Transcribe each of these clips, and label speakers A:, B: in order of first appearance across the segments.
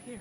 A: Here.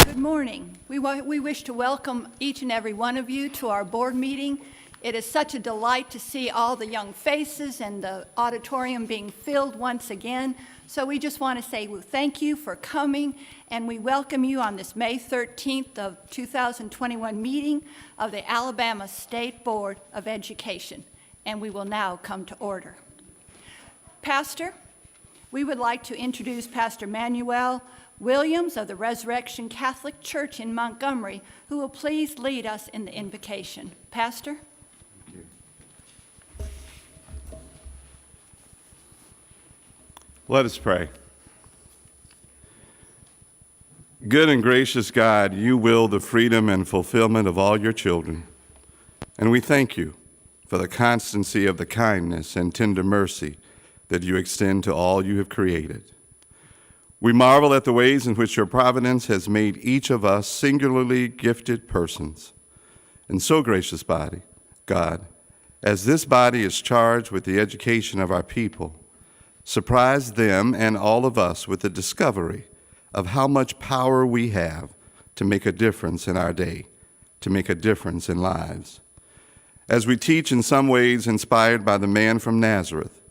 A: Good morning. We wish to welcome each and every one of you to our board meeting. It is such a delight to see all the young faces and the auditorium being filled once again. So we just want to say thank you for coming, and we welcome you on this May 13th of 2021 meeting of the Alabama State Board of Education. And we will now come to order. Pastor, we would like to introduce Pastor Manuel Williams of the Resurrection Catholic Church in Montgomery, who will please lead us in the invocation. Pastor?
B: Thank you. Let us pray. Good and gracious God, you will the freedom and fulfillment of all your children, and we thank you for the constancy of the kindness and tender mercy that you extend to all you have created. We marvel at the ways in which your providence has made each of us singularly gifted persons. And so, gracious God, as this body is charged with the education of our people, surprise them and all of us with the discovery of how much power we have to make a difference in our day, to make a difference in lives. As we teach in some ways inspired by the man from Nazareth,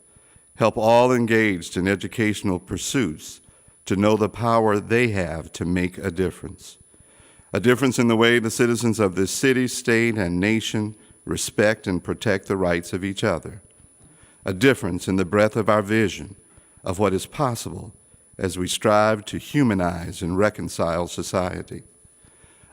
B: help all engaged in educational pursuits to know the power they have to make a difference in the way the citizens of this city, state, and nation respect and protect the rights of each other, a difference in the breadth of our vision of what is possible as we strive to humanize and reconcile society,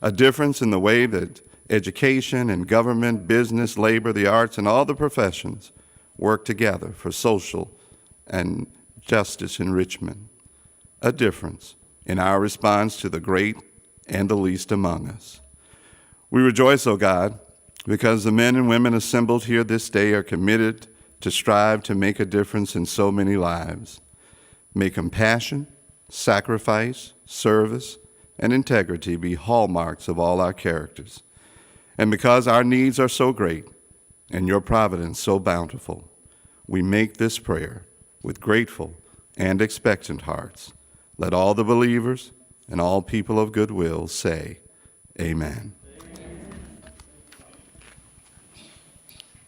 B: a difference in the way that education and government, business, labor, the arts, and all the professions work together for social and justice enrichment. A difference in our response to the great and the least among us. We rejoice, O God, because the men and women assembled here this day are committed to strive to make a difference in so many lives. May compassion, sacrifice, service, and integrity be hallmarks of all our characters. And because our needs are so great and your providence so bountiful, we make this prayer with grateful and expectant hearts. Let all the believers and all people of goodwill say, Amen.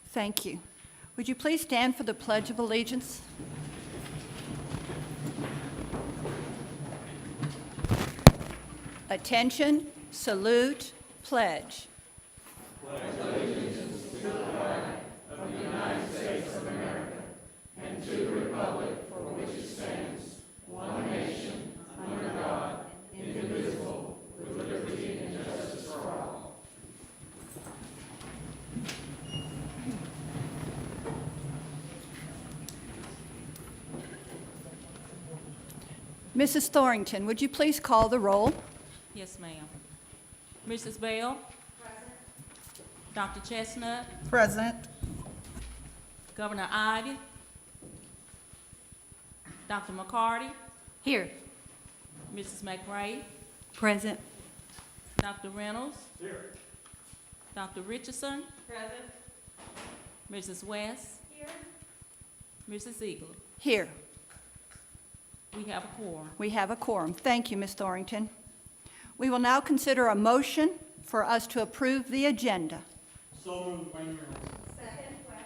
A: Thank you. Would you please stand for the Pledge of Allegiance? Attention, salute, pledge.
C: Pledge allegiance to the flag of the United States of America and to the republic for which it stands, one nation, under God, indivisible, with liberty and justice for all.
A: Mrs. Thorrington, would you please call the roll?
D: Yes, ma'am. Mrs. Bell? Present. Dr. Chestnut?
E: Present.
D: Governor Ivey? Dr. McCarty?
A: Here.
D: Mrs. McRae?
A: Present.
D: Dr. Reynolds? Here. Dr. Richardson?
E: Present.
D: Mrs. West? Here. Mrs. Ziegler?
A: Here.
D: We have a quorum.
A: We have a quorum. Thank you, Ms. Thorrington. We will now consider a motion for us to approve the agenda.
E: So moved, Wayne Reynolds.
F: Second, West.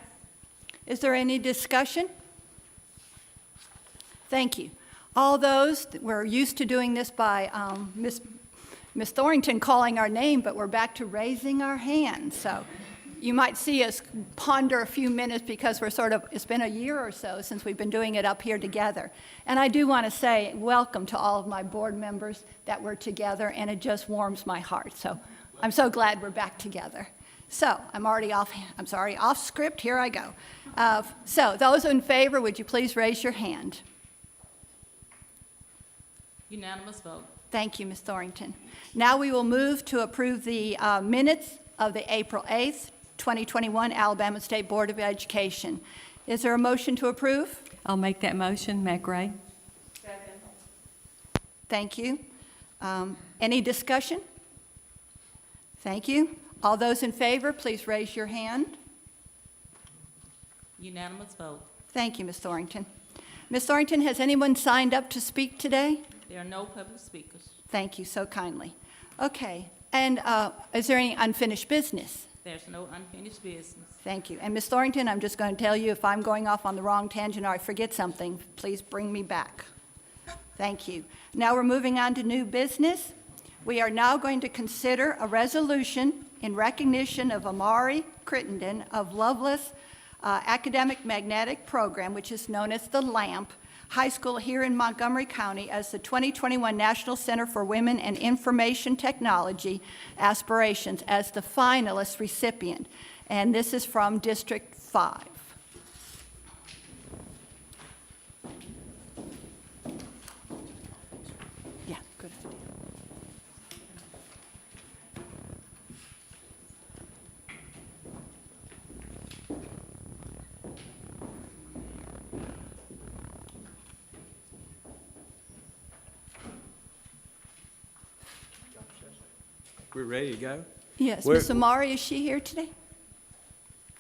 A: Is there any discussion? Thank you. All those, we're used to doing this by Ms. Thorrington calling our name, but we're back to raising our hands. So you might see us ponder a few minutes because it's been a year or so since we've been doing it up here together. And I do want to say welcome to all of my board members that we're together, and it just warms my heart. So I'm so glad we're back together. So I'm already off script, here I go. So those in favor, would you please raise your hand?
D: Unanimous vote.
A: Thank you, Ms. Thorrington. Now we will move to approve the minutes of the April 8th, 2021 Alabama State Board of Education. Is there a motion to approve?
F: I'll make that motion. McRae.
A: Thank you. Any discussion? Thank you. All those in favor, please raise your hand.
D: Unanimous vote.
A: Thank you, Ms. Thornton. Ms. Thornton, has anyone signed up to speak today?
D: There are no public speakers.
A: Thank you so kindly. Okay, and is there any unfinished business?
D: There's no unfinished business.
A: Thank you. And Ms. Thornton, I'm just going to tell you, if I'm going off on the wrong tangent or I forget something, please bring me back. Thank you. Now we're moving on to new business. We are now going to consider a resolution in recognition of Amari Crittenden of Loveless Academic Magnetic Program, which is known as the LAMP High School here in Montgomery County, as the 2021 National Center for Women and Information Technology Aspirations as the finalist recipient. And this is from District 5. Yeah, good idea.
G: We're ready to go?
A: Yes,
G: Where-
A: Ms. Amari, is she here today?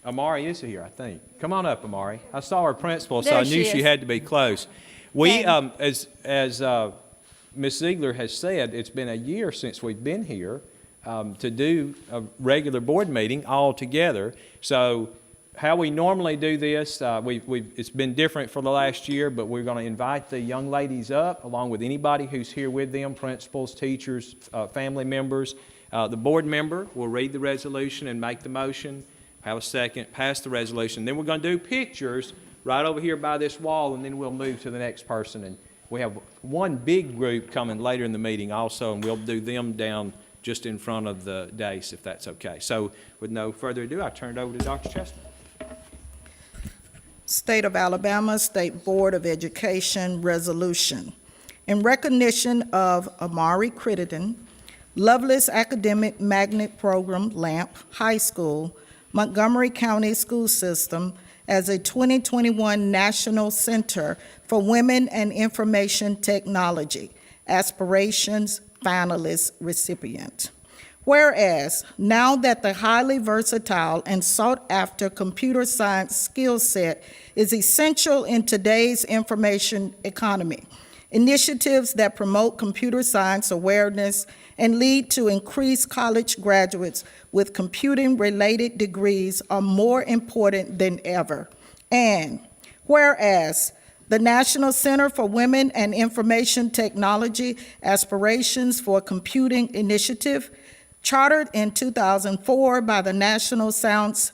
G: Amari is here, I think. Come on up, Amari. I saw her principal, so
A: There
G: I knew
A: she
G: she
A: is.
G: had to be close. We,
A: And-
G: as Ms. Ziegler has said, it's been a year since we've been here to do a regular board meeting all together. So how we normally do this, it's been different for the last year, but we're going to invite the young ladies up, along with anybody who's here with them, principals, teachers, family members. The board member will read the resolution and make the motion, have a second, pass the resolution. Then we're going to do pictures right over here by this wall, and then we'll move to the next person. And we have one big group coming later in the meeting also, and we'll do them down just in front of the dais, if that's okay. So with no further ado, I turn it over to Dr. Chestnut.
H: State of Alabama State Board of Education Resolution. In recognition of Amari Crittenden, Loveless Academic Magnet Program, LAMP, High School, Montgomery County School System, as a 2021 National Center for Women and Information Technology, Aspirations Finalist Recipient. Whereas, now that the highly versatile and sought-after computer science skill set is essential in today's information economy, initiatives that promote computer science awareness and lead to increased college graduates with computing-related degrees are more important than ever. And whereas, the National Center for Women and Information Technology Aspirations for Computing Initiative, chartered in 2004 by the National Science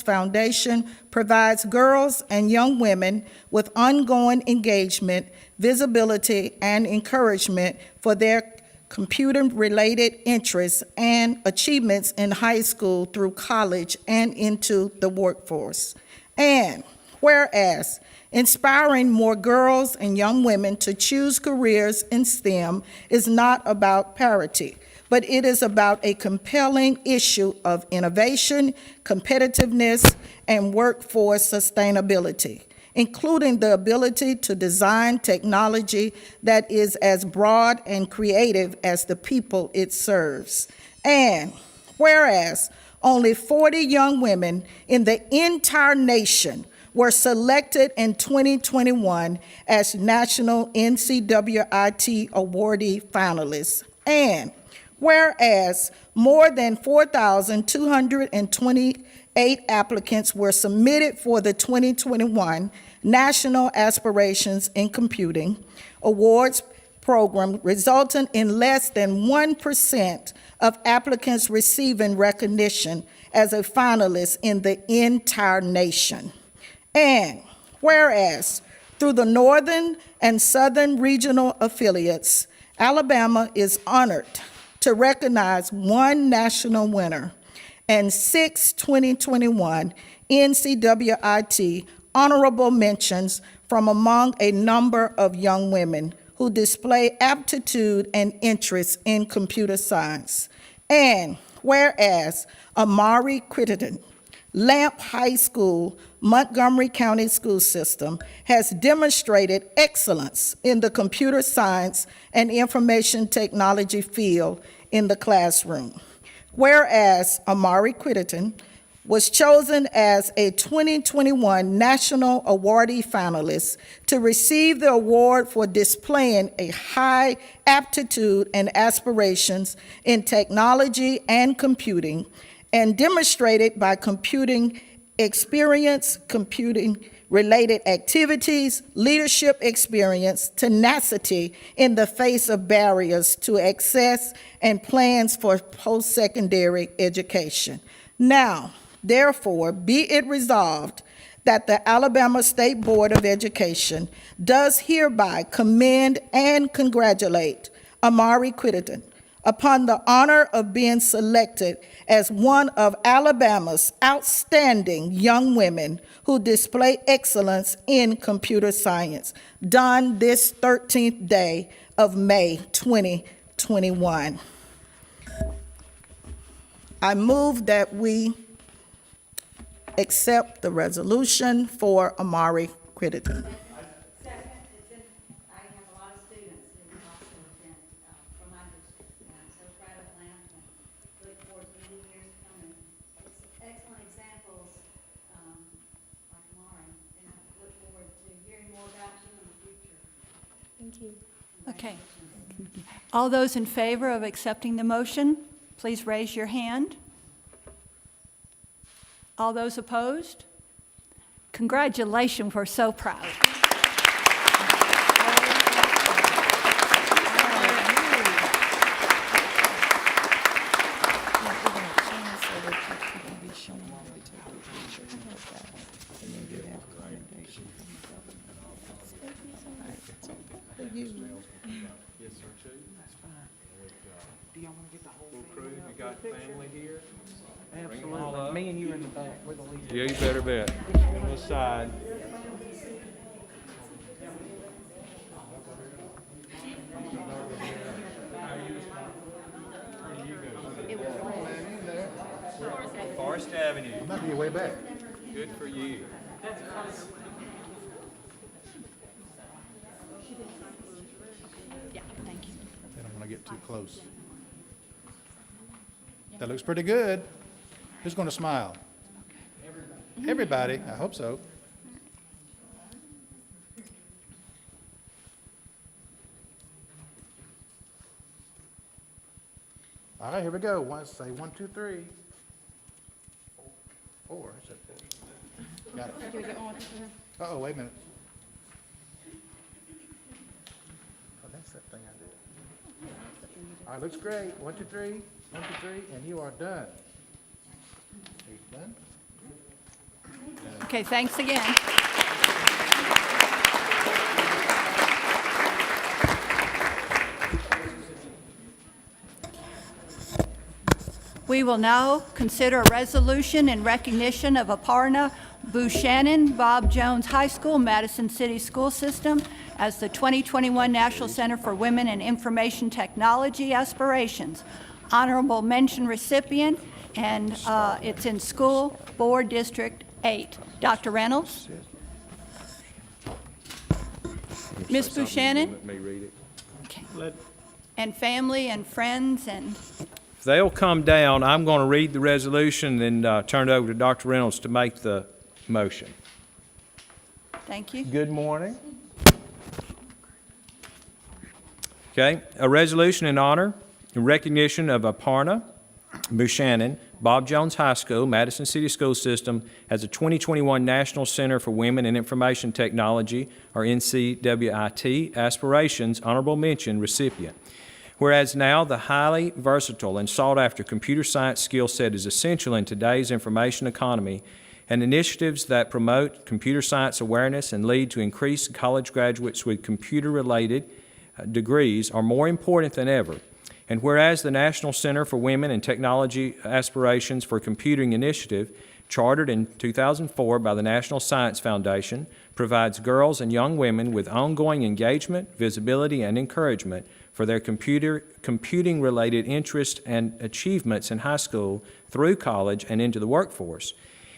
H: Foundation, provides girls and young women with ongoing engagement, visibility, and encouragement for their computer-related interests and achievements in high school through college and into the workforce. And whereas, inspiring more girls and young women to choose careers in STEM is not about parity, but it is about a compelling issue of innovation, competitiveness, and workforce sustainability, including the ability to design technology that is as broad and creative as the people it serves. And whereas only 40 young women in the entire nation were selected in 2021 as National NCWIT awardee finalists. And whereas more than 4,228 applicants were submitted for the 2021 National Aspirations in Computing Awards program, resulting in less than 1% of applicants receiving recognition as a finalist in the entire nation. And whereas, through the Northern and Southern regional affiliates, Alabama is honored to recognize one national winner and 6 2021 NCWIT honorable mentions from among a number of young women who display aptitude and interest in computer science. And Whereas Amari Crittenden, Lamp High School, Montgomery County School System, has demonstrated excellence in the computer science and information technology field in the classroom. Whereas Amari Crittenden was chosen as a 2021 National Awardee finalist to receive the award for displaying a high aptitude and aspirations in technology and computing, and demonstrated by computing experience, computing-related activities, leadership experience, tenacity in the face of barriers to access, and plans for post-secondary education. Now, therefore, be it resolved that the Alabama State Board of Education does hereby commend and congratulate Amari Crittenden upon the honor of being selected as one of Alabama's outstanding young women who display excellence in computer science, done this 13th day of May 2021. I move that we accept the resolution for Amari Crittenden.
C: Second, I have a lot of students who also attend from my district, and I'm so proud of them and look forward to many years coming. It's excellent examples like Amari, and I look forward to hearing more about you in the future.
A: Thank you. Okay. All those in favor of accepting the motion, please raise your hand. All those opposed? Congratulations, we're so proud.
G: Me and you in the back, we're the leaders. Yeah, you better bet. On this side. Forest Avenue.
I: I'm not your way back.
G: Good for you.
A: Yeah, thank you.
I: I don't want to get too close. That looks pretty good. Who's going to smile? Everybody. I hope so. All right, here we go. Say 1, 2, 3. 4. I said 4. Got it. Uh-oh, wait a minute. Oh, that's that thing I did. All right, looks great. 1, 2, 3. 1, 2, 3, and you are done. Are you done?
A: Okay, thanks again. We will now consider a resolution in recognition of Aparna Buchanan, Bob Jones High School, Madison City School System, as the 2021 National Center for Women in Information Technology Aspirations. Honorable mention recipient, and it's in School Board District 8. Dr. Reynolds? Ms. Buchanan?
G: Let me read it.
A: Okay. And family and friends and...
G: If they'll come down, I'm going to read the resolution and then turn it over to Dr. Reynolds to make the motion.
A: Thank you.
G: Good morning. Okay, a resolution in honor and recognition of Aparna Buchanan, Bob Jones High School, Madison City School System, as a 2021 National Center for Women in Information Technology, or NCWIT, Aspirations Honorable Mention recipient. Whereas now the highly versatile and sought-after computer science skill set is essential in today's information economy, and initiatives that promote computer science awareness and lead to increased college graduates with computer-related degrees are more important than ever. And whereas the National Center for Women and Technology Aspirations for Computing Initiative, chartered in 2004 by the National Science Foundation, provides girls and young women with ongoing engagement, visibility, and encouragement for their computing-related interests and achievements in high school, through college, and into the workforce.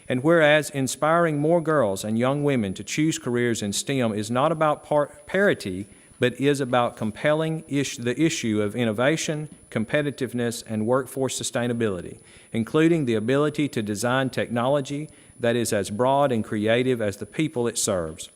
G: And whereas inspiring more girls and young women to choose careers in STEM is not about parity, but is about compelling the issue of innovation, competitiveness, and workforce sustainability, including the ability to design technology that is as broad and creative as the people it serves.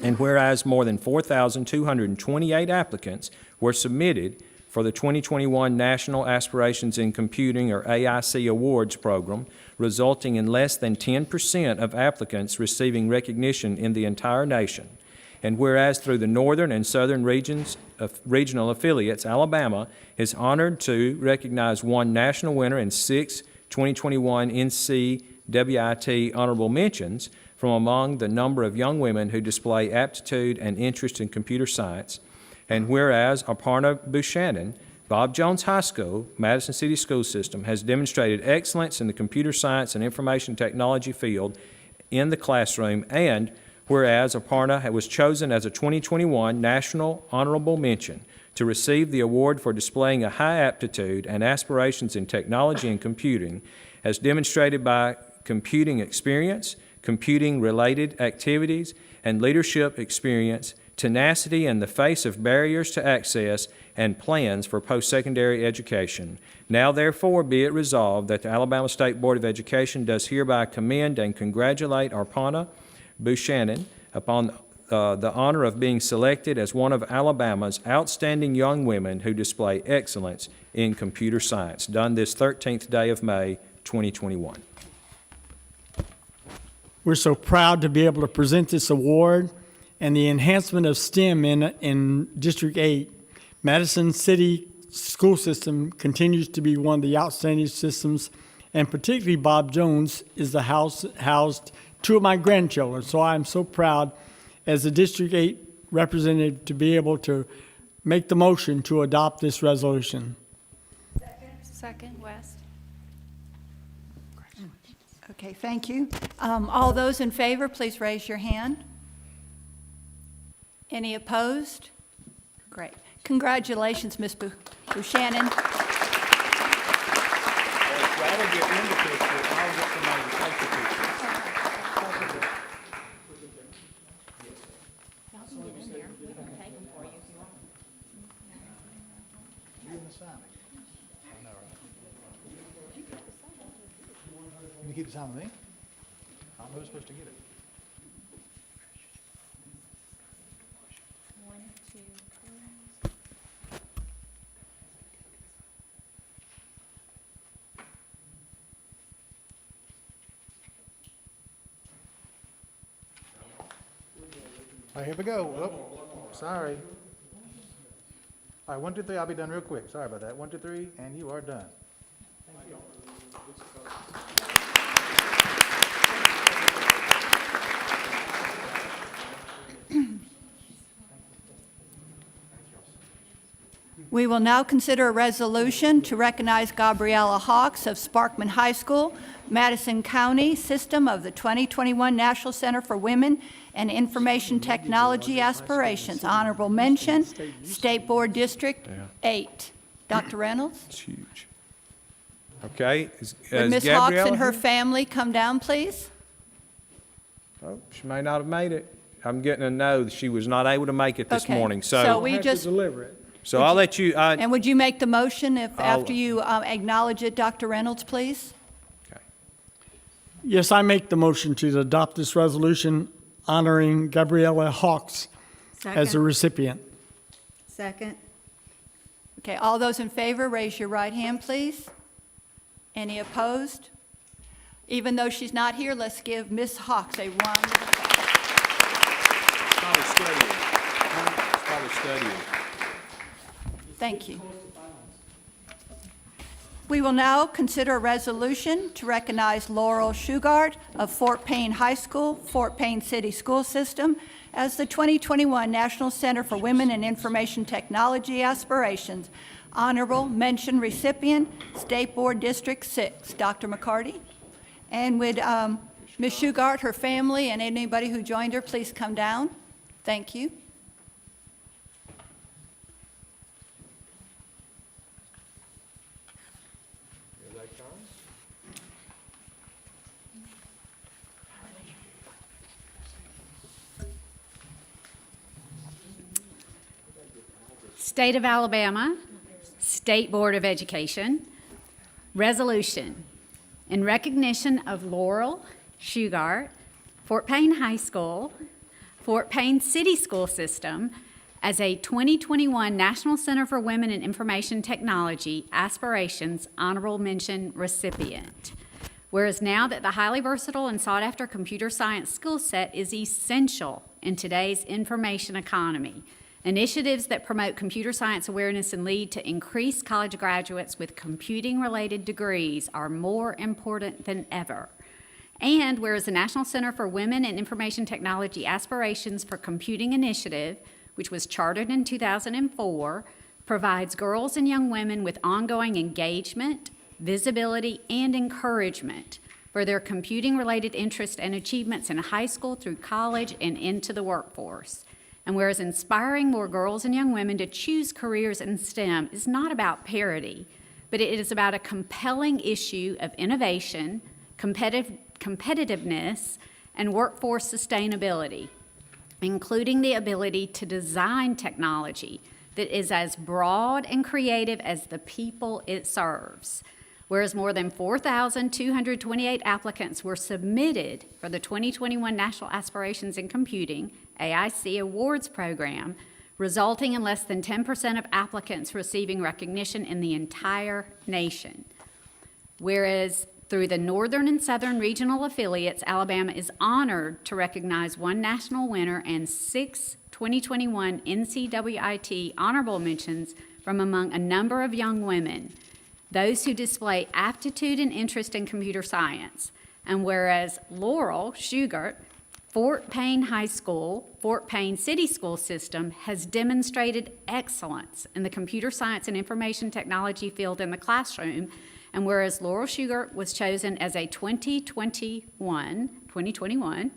G: And whereas more than 4,228 applicants were submitted for the 2021 National Aspirations in Computing, or AIC Awards program, resulting in less than 10% of applicants receiving recognition in the entire nation. And whereas through the northern and southern regional affiliates, Alabama is honored to recognize one national winner and 6 2021 NCWIT honorable mentions from among the number of young women who display aptitude and interest in computer science. And whereas Aparna Buchanan, Bob Jones High School, Madison City School System, has demonstrated excellence in the computer science and information technology field in the classroom, and whereas Aparna was chosen as a 2021 National Honorable Mention to receive the award for displaying a high aptitude and aspirations in technology and computing, as demonstrated by computing experience, computing-related activities, and leadership experience, tenacity in the face of barriers to access, and plans for post-secondary education. Now therefore be it resolved that the Alabama State Board of Education does hereby commend and congratulate Aparna Buchanan upon the honor of being selected as one of Alabama's outstanding young women who display excellence in computer science, done this 13th day of May, 2021.
E: We're so proud to be able to present this award and the enhancement of STEM in District 8. Madison City School System continues to be one of the outstanding systems, and particularly Bob Jones is the housed 2 of my grandchildren. So I'm so proud as a District 8 representative to be able to make the motion to adopt this resolution.
A: Second, West. Okay, thank you. All those in favor, please raise your hand. Any opposed? Great. Congratulations, Ms. Buchanan.
I: You keep the sign with me? I'm who's supposed to get it. All right, here we go. Oh, sorry. All right, 1, 2, 3. I'll be done real quick. Sorry about that. 1, 2, 3, and you are done.
A: We will now consider a resolution to recognize Gabriella Hawks of Sparkman High School, Madison County System of the 2021 National Center for Women and Information Technology Aspirations. Honorable mention, State Board District 8. Dr. Reynolds?
G: It's huge. Okay.
A: Would Ms. Hawks and her family come down, please?
G: Oh, she may not have made it. I'm getting a no that she was not able to make it this
A: Okay,
G: morning.
A: so we just,
G: So I'll let you.
A: and would you make the motion after you acknowledge it, Dr. Reynolds, please?
G: Okay.
E: Yes, I make the motion to adopt this resolution honoring Gabriella Hawks as a recipient.
C: Second.
A: Okay, all those in favor, raise your right hand, please. Any opposed? Even though she's not here, let's give Ms. Hawks a round of applause.
G: Probably studying. Probably studying.
A: Thank you. We will now consider a resolution to recognize Laurel Shugart of Fort Payne High School, Fort Payne City School System, as the 2021 National Center for Women and Information Technology Aspirations honorable mention recipient, State Board District 6. Dr. McCarty? And would Ms. Shugart, her family, and anybody who joined her please come down? Thank you.
J: State of Alabama, State Board of Education, resolution in recognition of Laurel Shugart, Fort Payne High School, Fort Payne City School System as a 2021 National Center for Women in Information Technology Aspirations Honorable Mention recipient. Whereas now that the highly versatile and sought-after computer science skill set is essential in today's information economy, initiatives that promote computer science awareness and lead to increased college graduates with computing-related degrees are more important than ever. And whereas the National Center for Women in Information Technology Aspirations for Computing Initiative, which was chartered in 2004, provides girls and young women with ongoing engagement, visibility, and encouragement for their computing-related interests and achievements in high school through college and into the workforce. And whereas inspiring more girls and young women to choose careers in STEM is not about parity, but it is about a compelling issue of innovation, competitiveness, and workforce sustainability, including the ability to design technology that is as broad and creative as the people it serves. Whereas more than 4,228 applicants were submitted for the 2021 National Aspirations in Computing, AIC Awards Program, resulting in less than 10% of applicants receiving recognition in the entire nation. Whereas through the Northern and Southern regional affiliates, Alabama is honored to recognize one national winner and 6 2021 NCWIT honorable mentions from among a number of young women, those who display aptitude and interest in computer science. And whereas Laurel Shugart, Fort Payne High School, Fort Payne City School System has demonstrated excellence in the computer science and information technology field in the classroom, and whereas Laurel Shugart was chosen as a 2021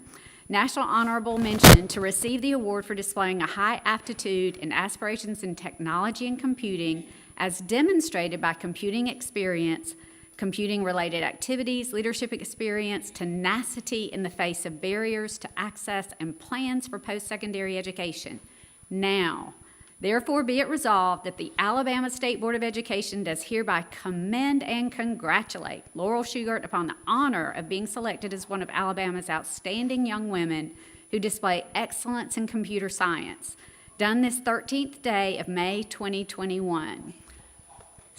J: National Honorable Mention to receive the award for displaying a high aptitude and aspirations in technology and computing as demonstrated by computing experience, computing-related activities, leadership experience, tenacity in the face of barriers to access, and plans for post-secondary education. Now, therefore be it resolved that the Alabama State Board of Education does hereby commend and congratulate Laurel Shugart upon the honor of being selected as one of Alabama's outstanding young women who display excellence in computer science, done this 13th day of May 2021.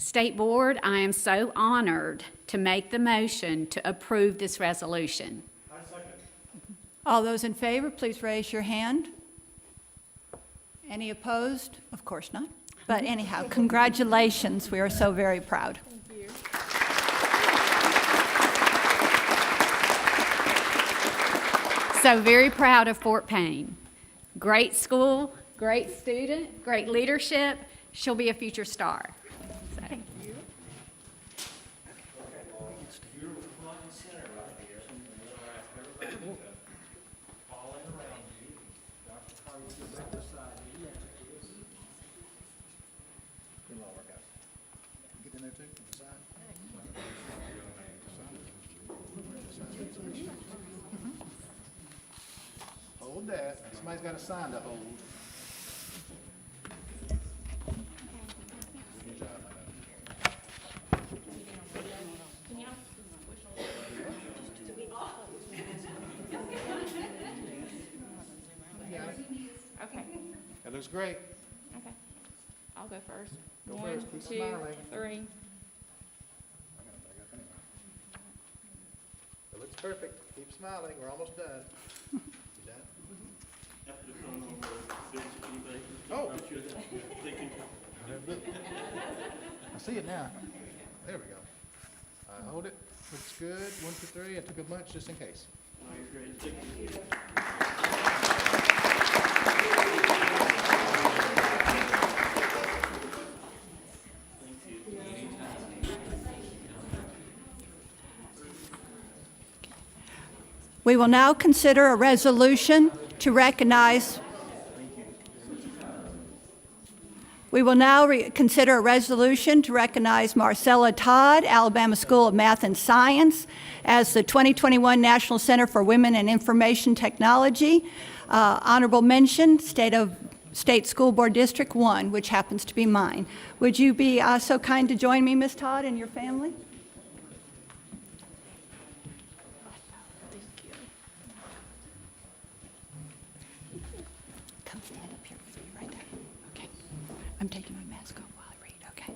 J: State Board, I am so honored to make the motion to approve this resolution.
A: All those in favor, please raise your hand. Any opposed? Of course not. But anyhow, congratulations. We are so very proud.
J: Thank you. So very proud of Fort Payne. Great school, great student, great leadership. She'll be a future star. So. Thank you.
I: Hold that. Somebody's got a sign to hold. Good job,
D: Okay,
I: That looks great.
D: okay. I'll go first.
I: Go
D: 1,
I: first. Keep
D: 2,
I: smiling.
D: 3.
I: It looks perfect. Keep smiling. We're almost done. You done? Oh. I see it now. There we go. Hold it. Looks good. 1, 2, 3. I took a bunch just in case.
A: We will now consider a resolution to recognize. We will now consider a resolution to recognize Marcella Todd, Alabama School of Math and Science, as the 2021 National Center for Women in Information Technology. Honorable mention, State of State School Board District 1, which happens to be mine. Would you be so kind to join me, Ms. Todd, and your family? Come stand up here with me right there. Okay. I'm taking my mask off while I read, okay?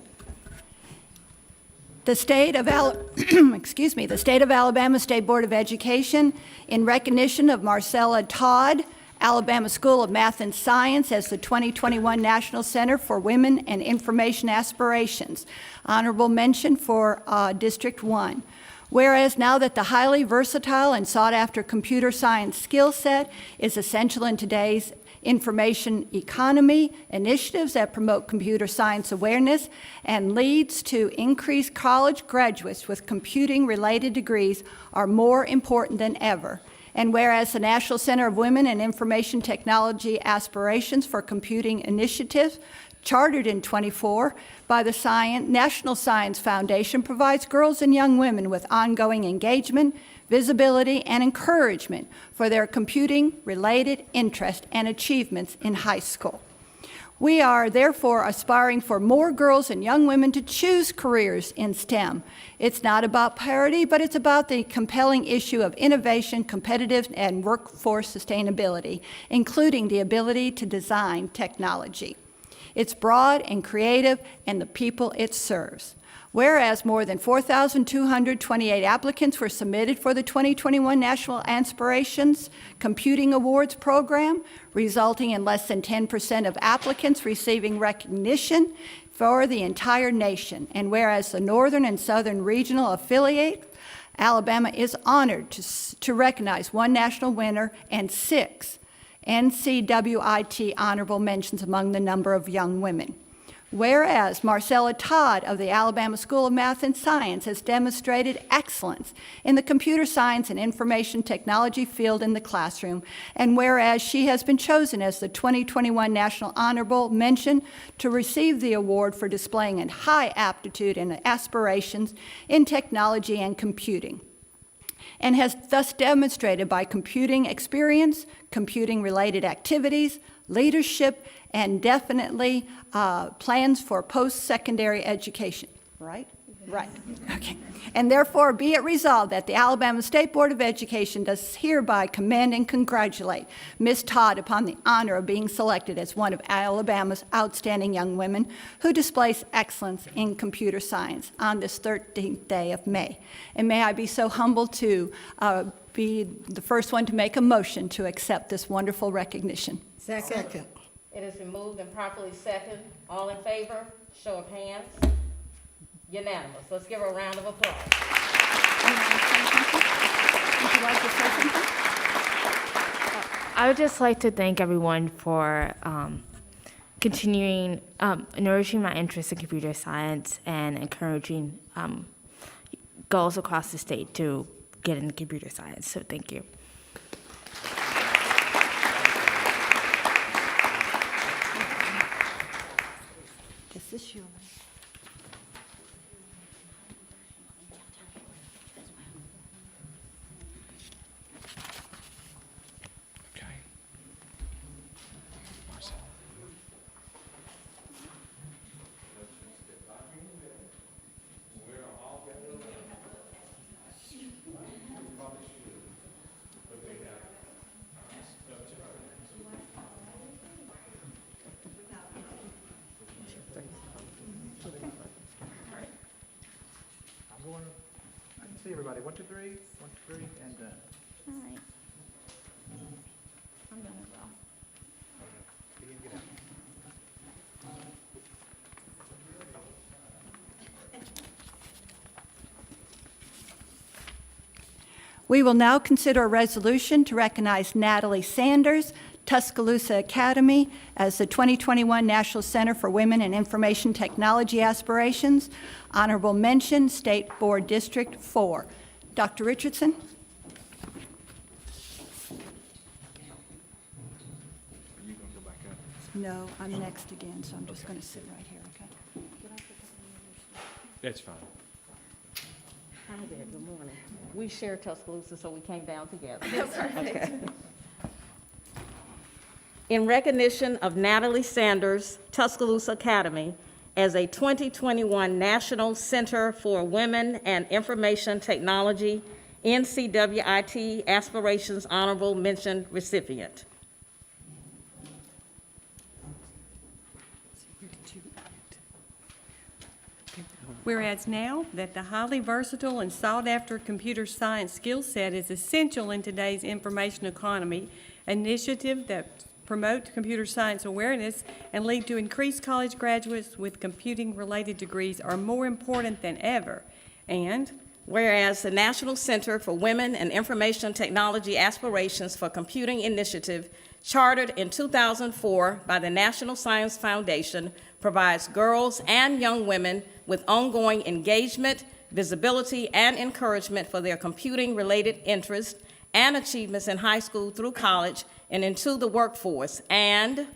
A: The state of the state of Alabama State Board of Education, in recognition of Marcella Todd, Alabama School of Math and Science, as the 2021 National Center for Women and Information Aspirations. Honorable mention for District 1. Whereas now that the highly versatile and sought-after computer science skill set is essential in today's information economy, initiatives that promote computer science awareness and leads to increased college graduates with computing-related degrees are more important than ever. And whereas the National Center of Women and Information Technology Aspirations for Computing Initiative, chartered in 24 by the National Science Foundation, provides girls and young women with ongoing engagement, visibility, and encouragement for their computing-related interest and achievements in high school. We are therefore aspiring for more girls and young women to choose careers in STEM. It's not about parity, but it's about the compelling issue of innovation, competitive, and workforce sustainability, including the ability to design technology. It's broad and creative, and the people it serves. Whereas more than 4,228 applicants were submitted for the 2021 National Aspirations Computing Awards program, resulting in less than 10% of applicants receiving recognition for the entire nation. And whereas the Northern and Southern Regional Affiliate, Alabama is honored to recognize one national winner and 6 NCWIT honorable mentions among the number of young women. Whereas Marcella Todd of the Alabama School of Math and Science has demonstrated excellence in the computer science and information technology field in the classroom, and whereas she has been chosen as the 2021 National Honorable Mention to receive the award for displaying a high aptitude and aspirations in technology and computing, and has thus demonstrated by computing experience, computing-related activities, leadership, and definitely plans for post-secondary education, right? Right, okay. And therefore, be it resolved that the Alabama State Board of Education does hereby commend and congratulate Ms. Todd upon the honor of being selected as one of Alabama's outstanding young women who displays excellence in computer science on this 13th day of May. And may I be so humble to be the first one to make a motion to accept this wonderful recognition.
H: Second.
C: It has been moved and properly second. All in favor? Show of hands. Unanimous. Let's give her a round of applause.
A: Would you like to say something?
K: I would just like to thank everyone for continuing, nourishing my interest in computer science and encouraging girls across the state to get into computer science. So thank you.
A: This is yours.
G: Okay.
I: I'm going, I can see everybody. 1, 2, 3, 1, 2, 3, and done.
D: All right. I'm done as well.
I: Begin, get out.
A: We will now consider a resolution to recognize Natalie Sanders, Tuscaloosa Academy, as the 2021 National Center for Women and Information Technology Aspirations. Honorable mention, State Board District 4. Dr. Richardson? No, I'm next again, so I'm just going to sit right here, okay?
G: That's fine.
C: Hi there, good morning. We share Tuscaloosa, so we came down together. Okay. in recognition of Natalie Sanders, Tuscaloosa Academy, as a 2021 National Center for Women and Information Technology NCWIT Aspirations Honorable Mention recipient.
F: Whereas now that the highly versatile and sought-after computer science skill set is essential in today's information economy, initiatives that promote computer science awareness and lead to increased college graduates with computing-related degrees are more important than ever. And
C: whereas the National Center for Women and Information Technology Aspirations for Computing Initiative, chartered in 2004 by the National Science Foundation, provides girls and young women with ongoing engagement, visibility, and encouragement for their computing-related interests and achievements in high school through college and into the workforce. And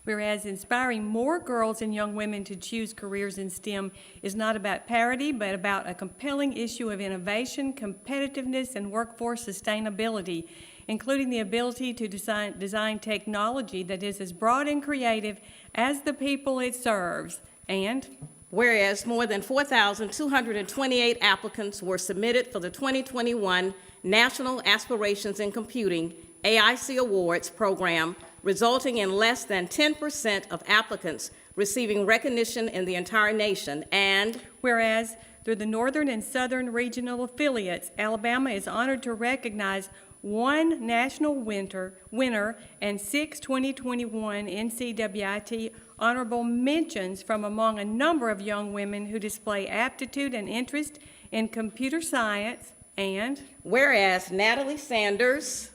F: whereas inspiring more girls and young women to choose careers in STEM is not about parity, but about a compelling issue of innovation, competitiveness, and workforce sustainability, including the ability to design technology that is as broad and creative as the people it serves. And
C: whereas more than 4,228 applicants were submitted for the 2021 National Aspirations in Computing AIC Awards program, resulting in less than 10% of applicants receiving recognition in the entire nation. And
F: whereas through the Northern and Southern regional affiliates, Alabama is honored to recognize one national winner and 6 2021 NCWIT honorable mentions from among a number of young women who display aptitude and interest in computer science. And
C: whereas Natalie Sanders,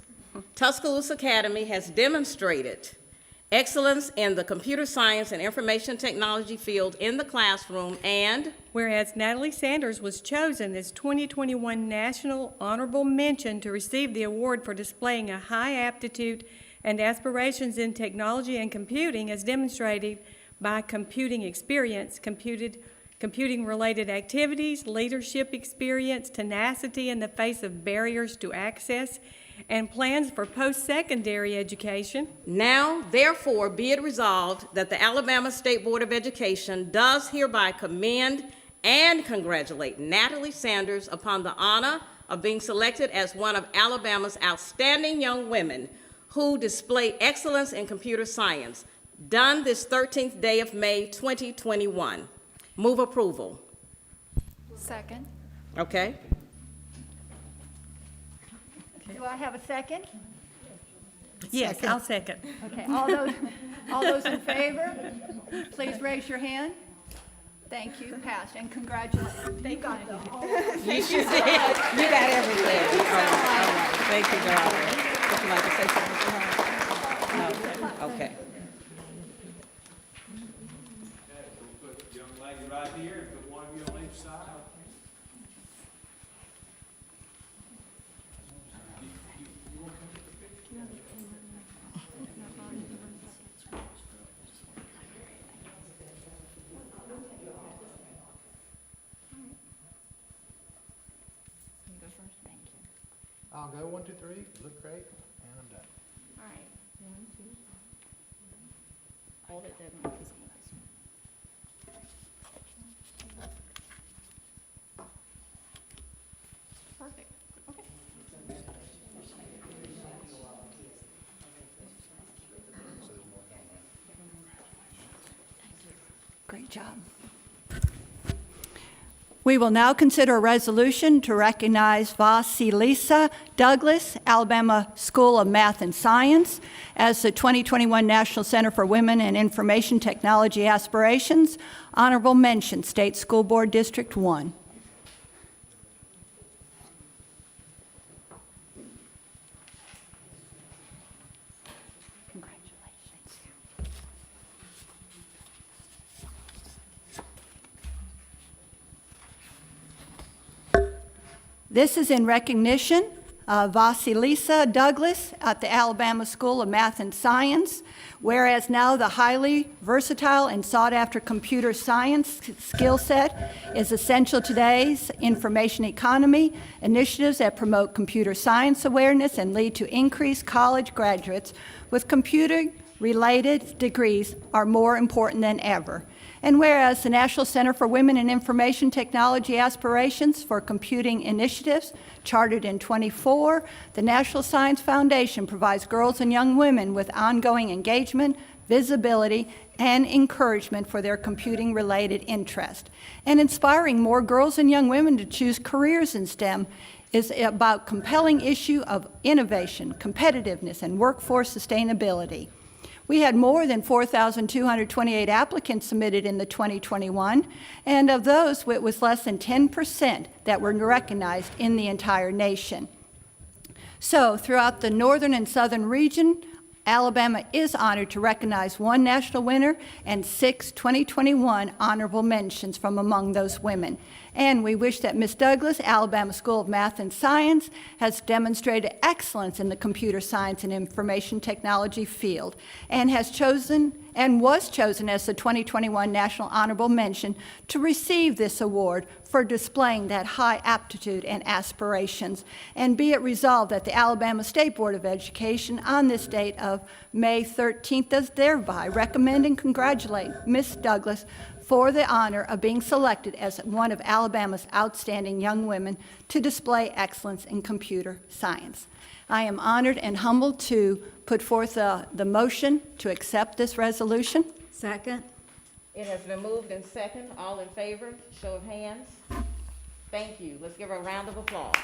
C: Tuscaloosa Academy, has demonstrated excellence in the computer science and information technology field in the classroom. And
F: whereas Natalie Sanders was chosen as 2021 National Honorable Mention to receive the award for displaying a high aptitude and aspirations in technology and computing as demonstrated by computing experience, computing-related activities, leadership experience, tenacity in the face of barriers to access, and plans for post-secondary education.
C: Now, therefore, be it resolved that the Alabama State Board of Education does hereby commend and congratulate Natalie Sanders upon the honor of being selected as one of Alabama's outstanding young women who display excellence in computer science, done this 13th day of May 2021. Move approval.
A: Second.
C: Okay.
A: Do I have a second?
F: Yes, I'll second.
A: Okay, all those in favor, please raise your hand. Thank you, passed, and congratulations. They got the whole.
C: You sure did. You got everything. All right. Thank you, darling. Would you like to say something to her? No. Okay.
G: We'll put the young lady right here and put one of you on each side.
I: I'll go 1, 2, 3. You look great, and I'm done.
J: All right, 1, 2. Hold it there.
F: Perfect. Okay.
A: Great job. We will now consider a resolution to recognize Vasilisa Douglas, Alabama School of Math and Science, as the 2021 National Center for Women and Information Technology Aspirations Honorable Mention, State School Board District 1. This is in recognition Vasilisa Douglas at the Alabama School of Math and Science. Whereas now the highly versatile and sought-after computer science skill set is essential to today's information economy, initiatives that promote computer science awareness and lead to increased college graduates with computer-related degrees are more important than ever. And whereas the National Center for Women in Information Technology Aspirations for Computing Initiatives, chartered in 24, the National Science Foundation provides girls and young women with ongoing engagement, visibility, and encouragement for their computing-related interest. And inspiring more girls and young women to choose careers in STEM is about compelling issue of innovation, competitiveness, and workforce sustainability. We had more than 4,228 applicants submitted in the 2021, and of those, it was less than 10% that were recognized in the entire nation. So throughout the northern and southern region, Alabama is honored to recognize 1 national winner and 6 2021 honorable mentions from among those women. And we wish that Ms. Douglas, Alabama School of Math and Science, has demonstrated excellence in the computer science and information technology field and was chosen as the 2021 National Honorable Mention to receive this award for displaying that high aptitude and aspirations. And be it resolved that the Alabama State Board of Education on this date of May 13th does thereby recommend and congratulate Ms. Douglas for the honor of being selected as one of Alabama's outstanding young women to display excellence in computer science. I am honored and humbled to put forth the motion to accept this resolution.
C: Second.
L: It has been moved and second. All in favor, show of hands. Thank you. Let's give her a round of applause.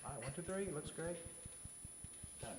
I: All right, 1, 2, 3, looks great. Done.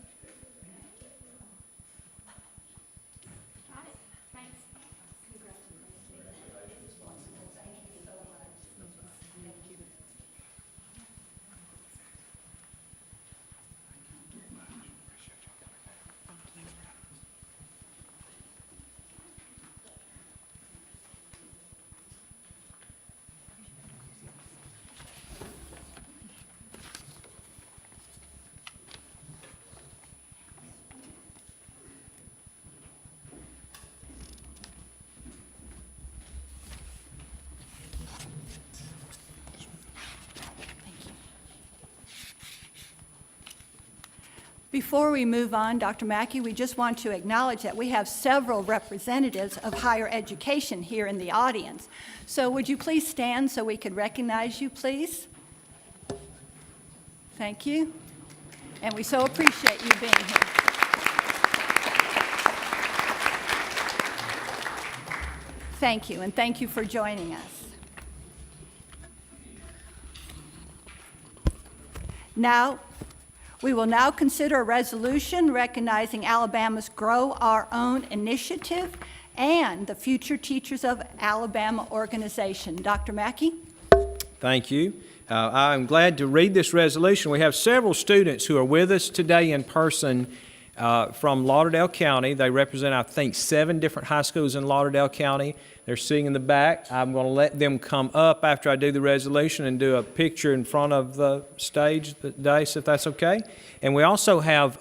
A: Before we move on, Dr. Mackey, we just want to acknowledge that we have several representatives of higher education here in the audience. So would you please stand so we could recognize you, please? Thank you. And we so appreciate you being here. Thank you, and thank you for joining us. We will now consider a resolution recognizing Alabama's Grow Our Own initiative and the Future Teachers of Alabama organization. Dr. Mackey?
G: Thank you. I'm glad to read this resolution. We have several students who are with us today in person from Lauderdale County. They represent, I think, 7 different high schools in Lauderdale County. They're sitting in the back. I'm going to let them come up after I do the resolution and do a picture in front of the stage, the dais, if that's okay. And we also have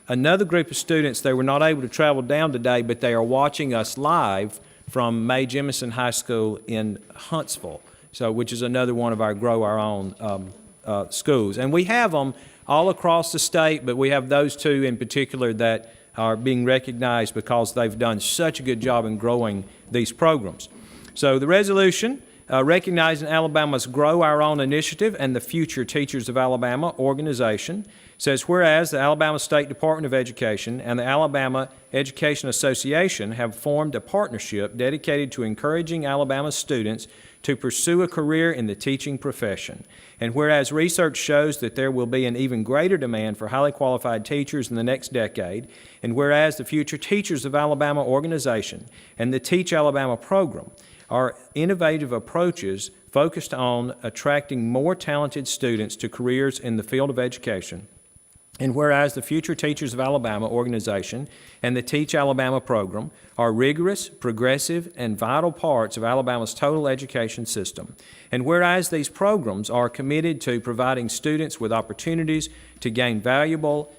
G: another group of students. They were not able to travel down today, but they are watching us live from Mae Jemison High School in Huntsville, which is another one of our Grow Our Own schools. And we have them all across the state, but we have those 2 in particular that are being recognized because they've done such a good job in growing these programs. So the resolution recognizing Alabama's Grow Our Own initiative and the Future Teachers of Alabama organization says, whereas the Alabama State Department of Education and the Alabama Education Association have formed a partnership dedicated to encouraging Alabama students to pursue a career in the teaching profession. And whereas research shows that there will be an even greater demand for highly qualified teachers in the next decade, and whereas the Future Teachers of Alabama organization and the Teach Alabama program are innovative approaches focused on attracting more talented students to careers in the field of education, and whereas the Future Teachers of Alabama organization and the Teach Alabama program are rigorous, progressive, and vital parts of Alabama's total education system, and whereas these programs are committed to providing students with opportunities to gain valuable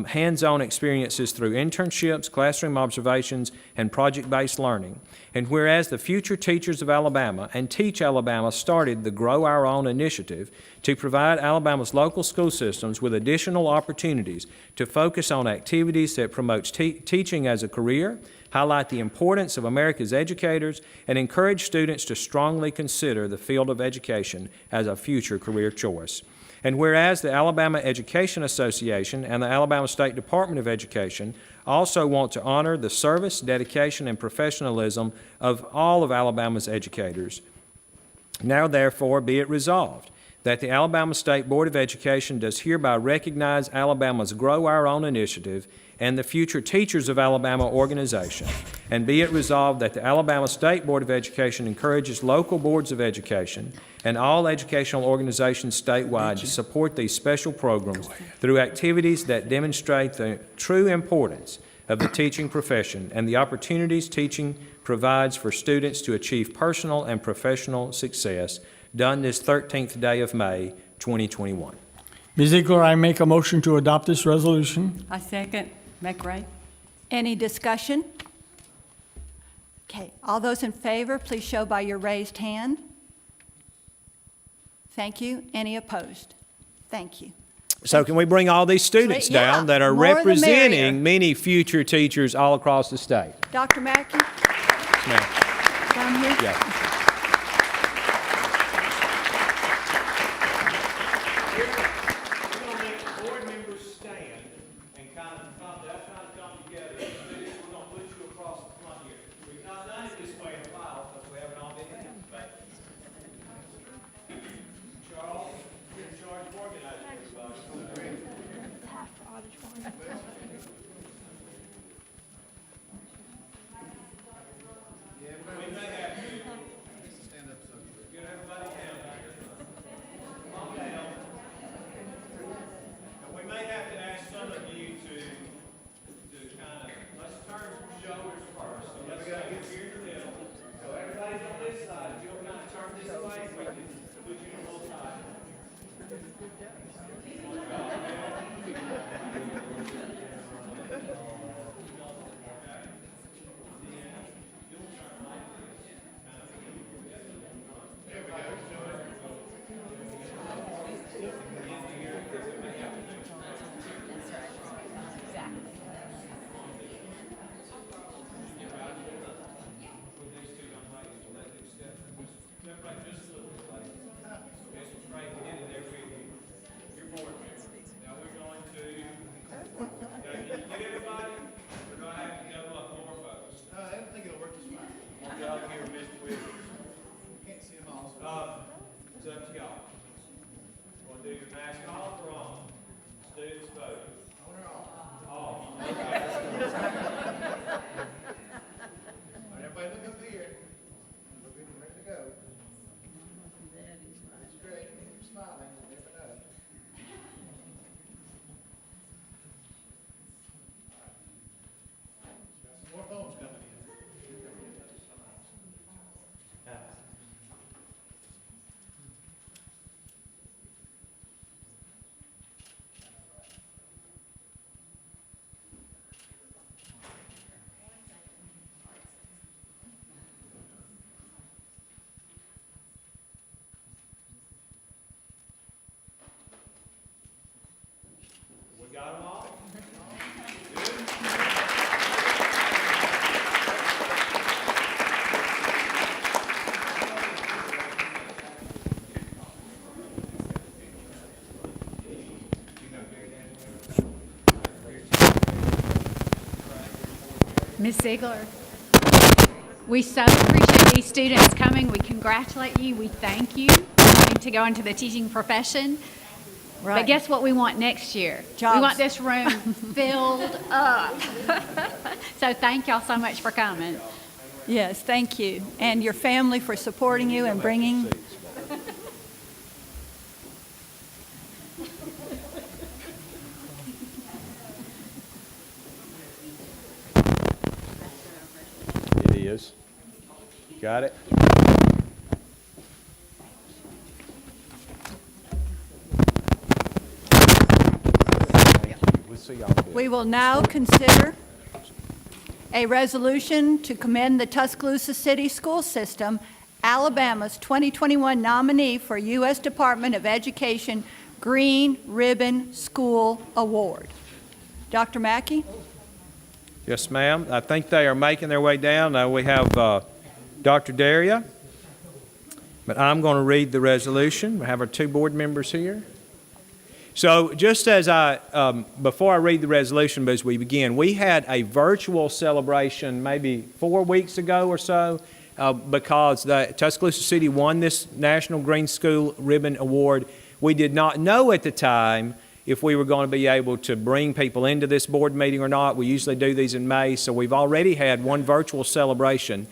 G: hands-on experiences through internships, classroom observations, and project-based learning. And whereas the Future Teachers of Alabama and Teach Alabama started the Grow Our Own initiative to provide Alabama's local school systems with additional opportunities to focus on activities that promote teaching as a career, highlight the importance of America's educators, and encourage students to strongly consider the field of education as a future career choice. And whereas the Alabama Education Association and the Alabama State Department of Education also want to honor the service, dedication, and professionalism of all of Alabama's educators, now therefore be it resolved that the Alabama State Board of Education does hereby recognize Alabama's Grow Our Own initiative and the Future Teachers of Alabama organization, and be it resolved that the Alabama State Board of Education encourages local boards of education and all educational organizations statewide to support these special programs through activities that demonstrate the true importance of the teaching profession and the opportunities teaching provides for students to achieve personal and professional success, done this 13th day of May, 2021.
E: Ms. Ziegler, I make a motion to adopt this resolution.
C: I second. McRae.
A: Any discussion? Okay, all those in favor, please show by your raised hand. Thank you. Any opposed? Thank you.
G: So can we bring all these students
A: Yeah,
G: down that are
A: more the merrier.
G: representing many future teachers all across the state?
A: Dr. Mackey,
G: Now,
A: down here.
G: yeah. We're going to make board members stand and kind of come together. Students, we're going to put you across the front here. We've not done it this way in a while because we haven't all been in. But Charles, you're in charge of organizing everybody. We may have to get everybody down here. Calm down. And we may have to ask some of you to kind of, let's turn shoulders first. So let's go here in the middle. So everybody's on this side. If you'll kind of turn this way, we can put you in a little tight. It's up to y'all. Want to do your mask off or on? Students vote. On or off? Off. Okay.
I: All right, everybody look up here. We're getting ready to go. That's great. You're smiling. You never know. Got some more phones coming in.
G: We got them all?
J: Ms. Ziegler, we so appreciate these students coming. We congratulate you. We thank you for wanting to go into the teaching profession.
A: Right.
J: But guess what we want next year?
A: Jobs.
J: We want this room filled up. So thank y'all so much for coming.
A: Yes, thank you. And your family for supporting you and bringing.
G: It is. Got it? We'll see y'all in a bit.
A: We will now consider a resolution to commend the Tuscaloosa City School System, Alabama's 2021 nominee for U.S. Department of Education Green Ribbon School Award. Dr. Mackey?
G: Yes, ma'am. I think they are making their way down. Now we have Dr. Daria, but I'm going to read the resolution. We have our two board members here. So just as before I read the resolution, but as we begin, we had a virtual celebration maybe 4 weeks ago or so because the Tuscaloosa City won this National Green School Ribbon Award. We did not know at the time if we were going to be able to bring people into this board meeting or not. We usually do these in May, so we've already had one virtual celebration.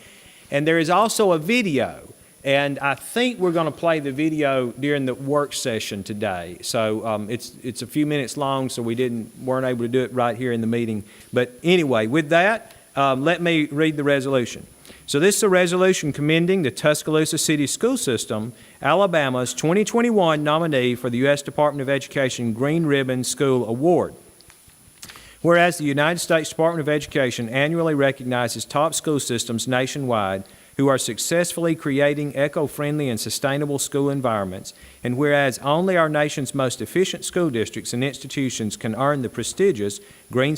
G: And there is also a video, and I think we're going to play the video during the work session today. So it's a few minutes long, so we weren't able to do it right here in the meeting. But anyway, with that, let me read the resolution. So this is a resolution commending the Tuscaloosa City School System, Alabama's 2021 nominee for the U.S. Department of Education Green Ribbon School Award. Whereas the United States Department of Education annually recognizes top school systems nationwide who are successfully creating eco-friendly and sustainable school environments, and whereas only our nation's most efficient school districts and institutions can earn the prestigious Green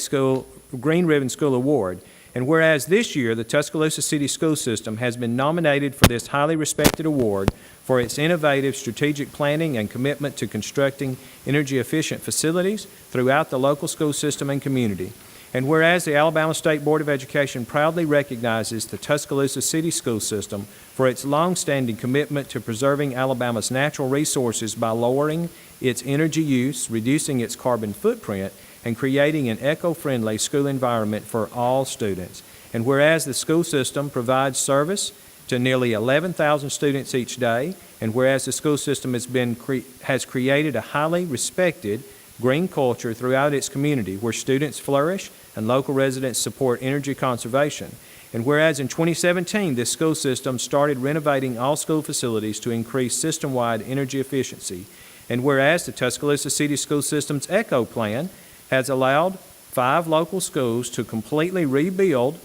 G: Ribbon School Award, and whereas this year the Tuscaloosa City School System has been nominated for this highly respected award for its innovative strategic planning and commitment to constructing energy-efficient facilities throughout the local school system and community. And whereas the Alabama State Board of Education proudly recognizes the Tuscaloosa City School System for its long-standing commitment to preserving Alabama's natural resources by lowering its energy use, reducing its carbon footprint, and creating an eco-friendly school environment for all students. And whereas the school system provides service to nearly 11,000 students each day, and whereas the school system has created a highly respected green culture throughout its community where students flourish and local residents support energy conservation. And whereas in 2017, this school system started renovating all school facilities to increase system-wide energy efficiency. And whereas the Tuscaloosa City School System's ECHO plan has allowed 5 local schools to completely rebuild,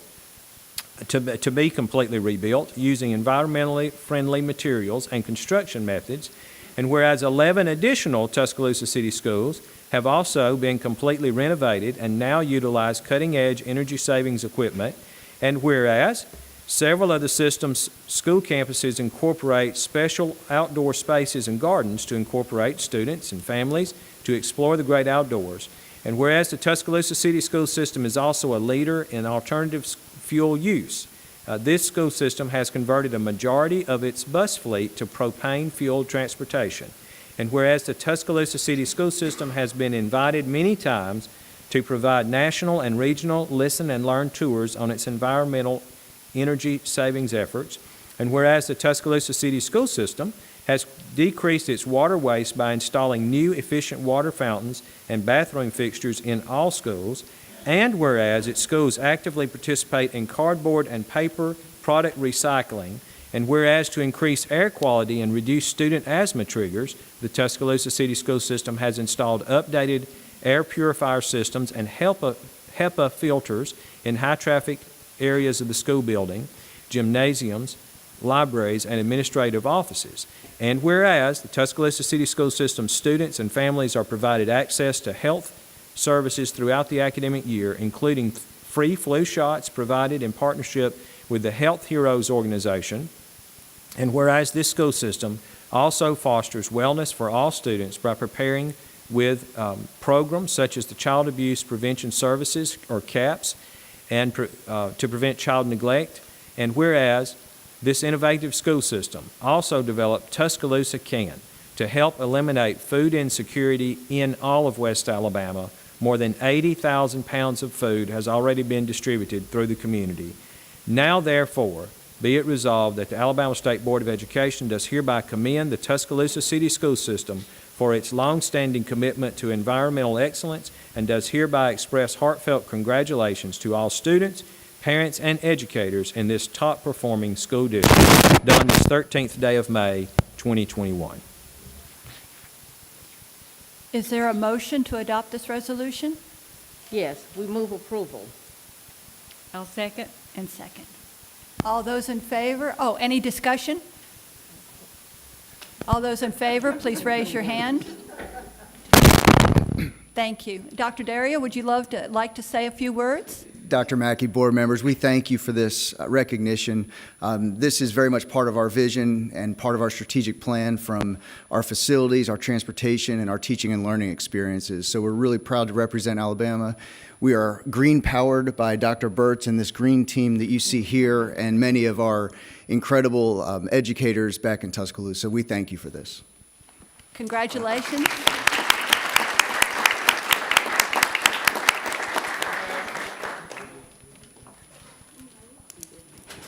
G: to be completely rebuilt using environmentally friendly materials and construction methods. And whereas 11 additional Tuscaloosa City schools have also been completely renovated and now utilize cutting-edge energy savings equipment, and whereas several of the system's school campuses incorporate special outdoor spaces and gardens to incorporate students and families to explore the great outdoors, and whereas the Tuscaloosa City School System is also a leader in alternative fuel use, this school system has converted a majority of its bus fleet to propane-fueled transportation. And whereas the Tuscaloosa City School System has been invited many times to provide national and regional listen and learn tours on its environmental energy savings efforts, and whereas the Tuscaloosa City School System has decreased its water waste by installing new efficient water fountains and bathroom fixtures in all schools, and whereas its schools actively participate in cardboard and paper product recycling, and whereas to increase air quality and reduce student asthma triggers, the Tuscaloosa City School System has installed updated air purifier systems and HEPA filters in high-traffic areas of the school building, gymnasiums, libraries, and administrative offices. And whereas the Tuscaloosa City School System students and families are provided access to health services throughout the academic year, including free flu shots provided in partnership with the Health Heroes organization, and whereas this school system also fosters wellness for all students by preparing with programs such as the Child Abuse Prevention Services, or CAPS, and to prevent child neglect, and whereas This innovative school system also developed Tuscaloosa Can to help eliminate food insecurity in all of West Alabama. More than 80,000 pounds of food has already been distributed through the community. Now, therefore, be it resolved that the Alabama State Board of Education does hereby commend the Tuscaloosa City School System for its long-standing commitment to environmental excellence and does hereby express heartfelt congratulations to all students, parents, and educators in this top-performing school district done this 13th day of May, 2021.
A: Is there a motion to adopt this resolution?
L: Yes, we move approval.
F: I'll second.
A: And second. All those in favor? Oh, any discussion? All those in favor, please raise your hand. Thank you. Dr. Daria, would you like to say a few words?
M: Dr. Mackey, board members, we thank you for this recognition. This is very much part of our vision and part of our strategic plan from our facilities, our transportation, and our teaching and learning experiences. So we're really proud to represent Alabama. We are green powered by Dr. Burtz and this green team that you see here and many of our incredible educators back in Tuscaloosa. We thank you for this.
A: Congratulations.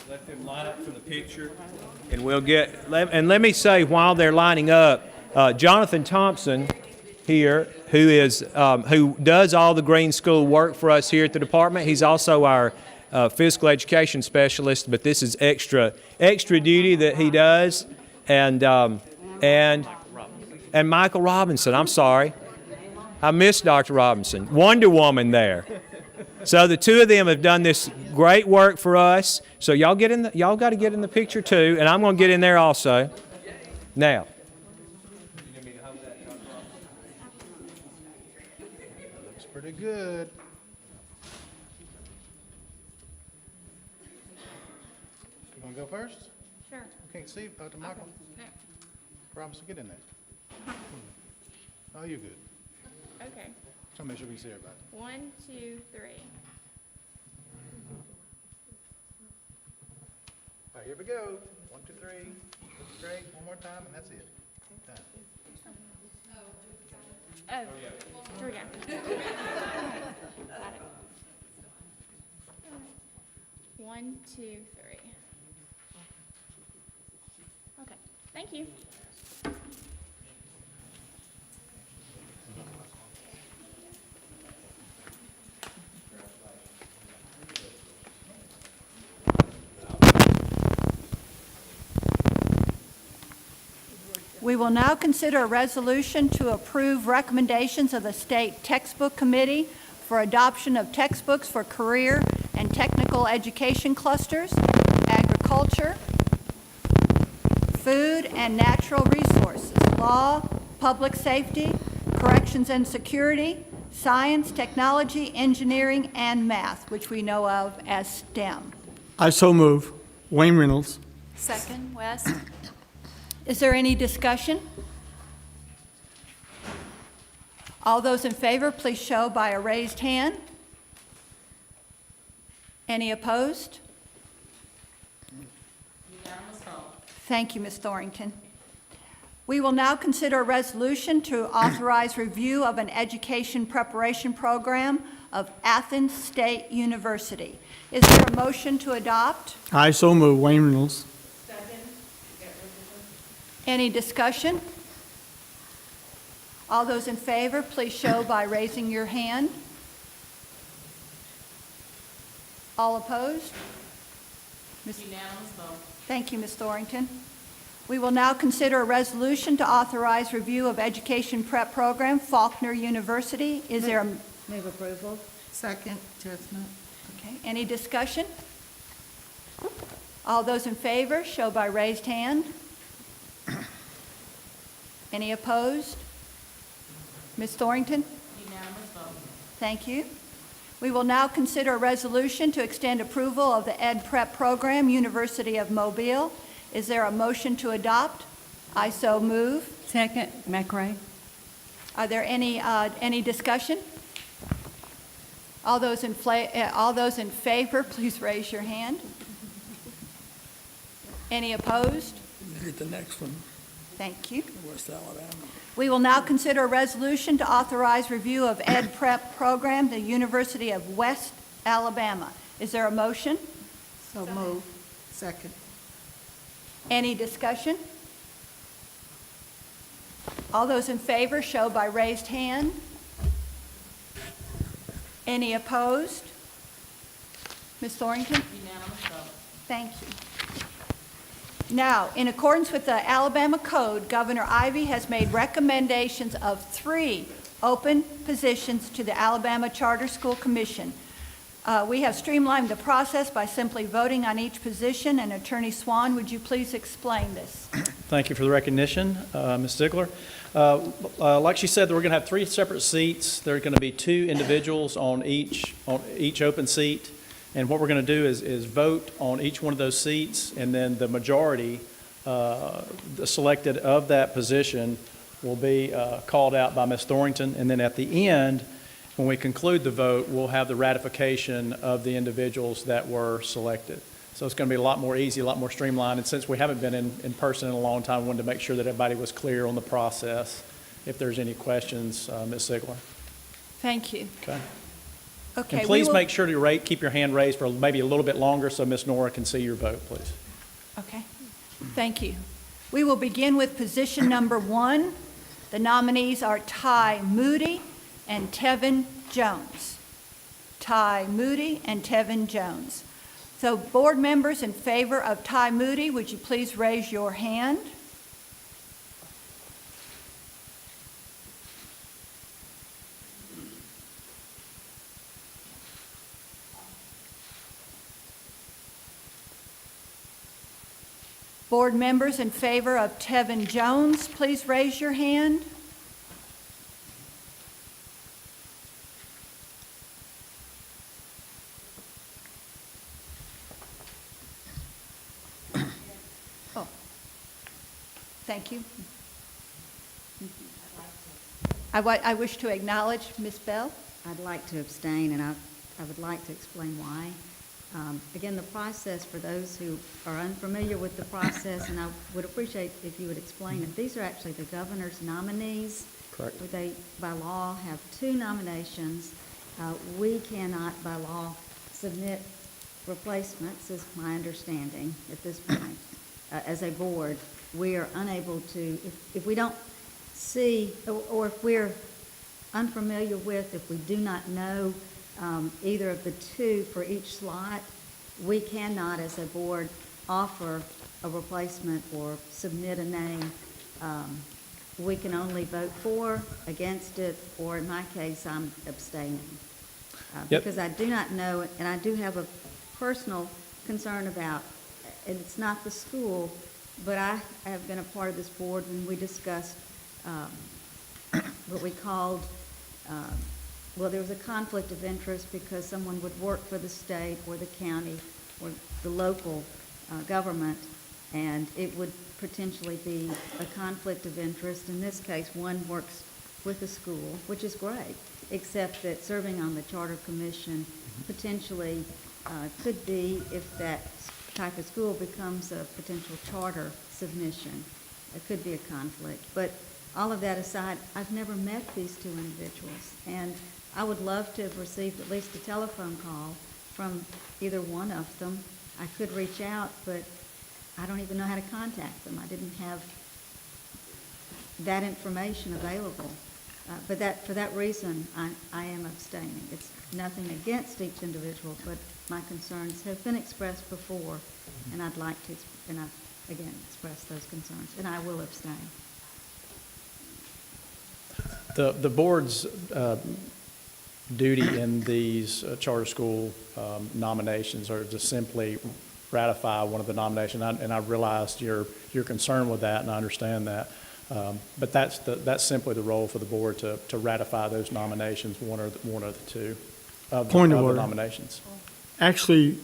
G: Let them line up for the picture, and we'll get. And let me say, while they're lining up, Jonathan Thompson here, who does all the green school work for us here at the department. He's also our physical education specialist, but this is extra duty that he does. And Michael Robinson. I'm sorry, I missed Dr. Robinson. Wonder Woman there. So the two of them have done this great work for us. So y'all got to get in the picture too, and I'm going to get in there also. Now.
I: Looks pretty good. You want to go first?
D: Sure.
I: Can't see, Dr. Michael? Promise to get in there. Oh, you're good.
D: Okay.
I: Just want to make sure we can see everybody.
D: 1, 2, 3.
I: All right, here we go. 1, 2, 3. Looks great. One more time, and that's it. Done.
D: Oh, here we go. Got it. 1, 2, 3. Okay, thank you.
A: We will now consider a resolution to approve recommendations of the State Textbook Committee for adoption of textbooks for career and technical education clusters, agriculture, food and natural resources, law, public safety, corrections and security, science, technology, engineering, and math, which we know of as STEM.
E: I so move. Wayne Reynolds.
A: Second, Wes. Is there any discussion? All those in favor, please show by a raised hand. Any opposed? Thank you, Ms. Thornton. We will now consider a resolution to authorize review of an education preparation program of Athens State University. Is there a motion to adopt?
E: I so move. Wayne Reynolds.
A: Any discussion? All those in favor, please show by raising your hand. All opposed?
L: Unanimous vote.
A: Thank you, Ms. Thornton. We will now consider a resolution to authorize review of education prep program, Faulkner University. Is there a...
H: Move approval. Second, Chestnut.
A: Okay, any discussion? All those in favor, show by raised hand. Any opposed? Ms. Thornton?
L: Unanimous vote.
A: Thank you. We will now consider a resolution to extend approval of the Ed Prep program, University of Mobile. Is there a motion to adopt? I so move.
F: Second, McRae.
A: Are there any discussion? All those in favor, please raise your hand. Any opposed?
E: Get the next one,
A: Thank you.
E: West Alabama.
A: We will now consider a resolution to authorize review of Ed Prep program, the University of West Alabama. Is there a motion?
H: So move. Second.
A: Any discussion? All those in favor show by raised hand. Any opposed? Ms. Thornton?
L: Unanimous vote.
A: Thank you. Now, in accordance with the Alabama Code, Governor Ivey has made recommendations of 3 open positions to the Alabama Charter School Commission. We have streamlined the process by simply voting on each position, and Attorney Swan, would you please explain this?
N: Thank you for the recognition, Ms. Ziegler. Like she said, we're going to have 3 separate seats. There are going to be 2 individuals on each open seat. And what we're going to do is vote on each one of those seats, and then the majority selected of that position will be called out by Ms. Thornton. And then at the end, when we conclude the vote, we'll have the ratification of the individuals that were selected. So it's going to be a lot more easy, a lot more streamlined. And since we haven't been in person in a long time, we wanted to make sure that everybody was clear on the process. If there's any questions, Ms. Ziegler.
A: Thank you.
N: Okay.
A: Okay.
N: And please make sure to keep your hand raised for maybe a little bit longer so Ms. Nora can see your vote, please.
A: Okay. Thank you. We will begin with position number 1. The nominees are Ty Moody and Tevin Jones. Ty Moody and Tevin Jones. So board members in favor of Ty Moody, would you please raise your hand? Board members in favor of Tevin Jones, please raise your hand. Oh, thank you. I wish to acknowledge Ms. Bell.
O: I'd like to abstain, and I would like to explain why. Again, the process, for those who are unfamiliar with the process, and I would appreciate if you would explain it, these are actually the governor's nominees.
N: Correct.
O: They, by law, have 2 nominations. We cannot, by law, submit replacements, is my understanding at this point. As a board, we are unable to, if we don't see, or if we're unfamiliar with, if we do not know either of the 2 for each slot, we cannot, as a board, offer a replacement or submit a name. We can only vote for, against it, or in my case, I'm abstaining.
N: Yep.
O: Because I do not know, and I do have a personal concern about, and it's not the school, but I have been a part of this board when we discussed what we called, well, there was a conflict of interest because someone would work for the state or the county or the local government, and it would potentially be a conflict of interest. In this case, one works with the school, which is great, except that serving on the Charter Commission potentially could be, if that type of school becomes a potential charter submission, it could be a conflict. But all of that aside, I've never met these 2 individuals, and I would love to have received at least a telephone call from either one of them. I could reach out, but I don't even know how to contact them. I didn't have that information available. But for that reason, I am abstaining. It's nothing against each individual, but my concerns have been expressed before, and I'd like to, again, express those concerns, and I will abstain.
N: The board's duty in these charter school nominations are to simply ratify one of the nominations, and I realized your concern with that, and I understand that. But that's simply the role for the board to ratify those nominations, one or the 2 of
E: Point of
N: the
E: order.
N: nominations.
E: Actually,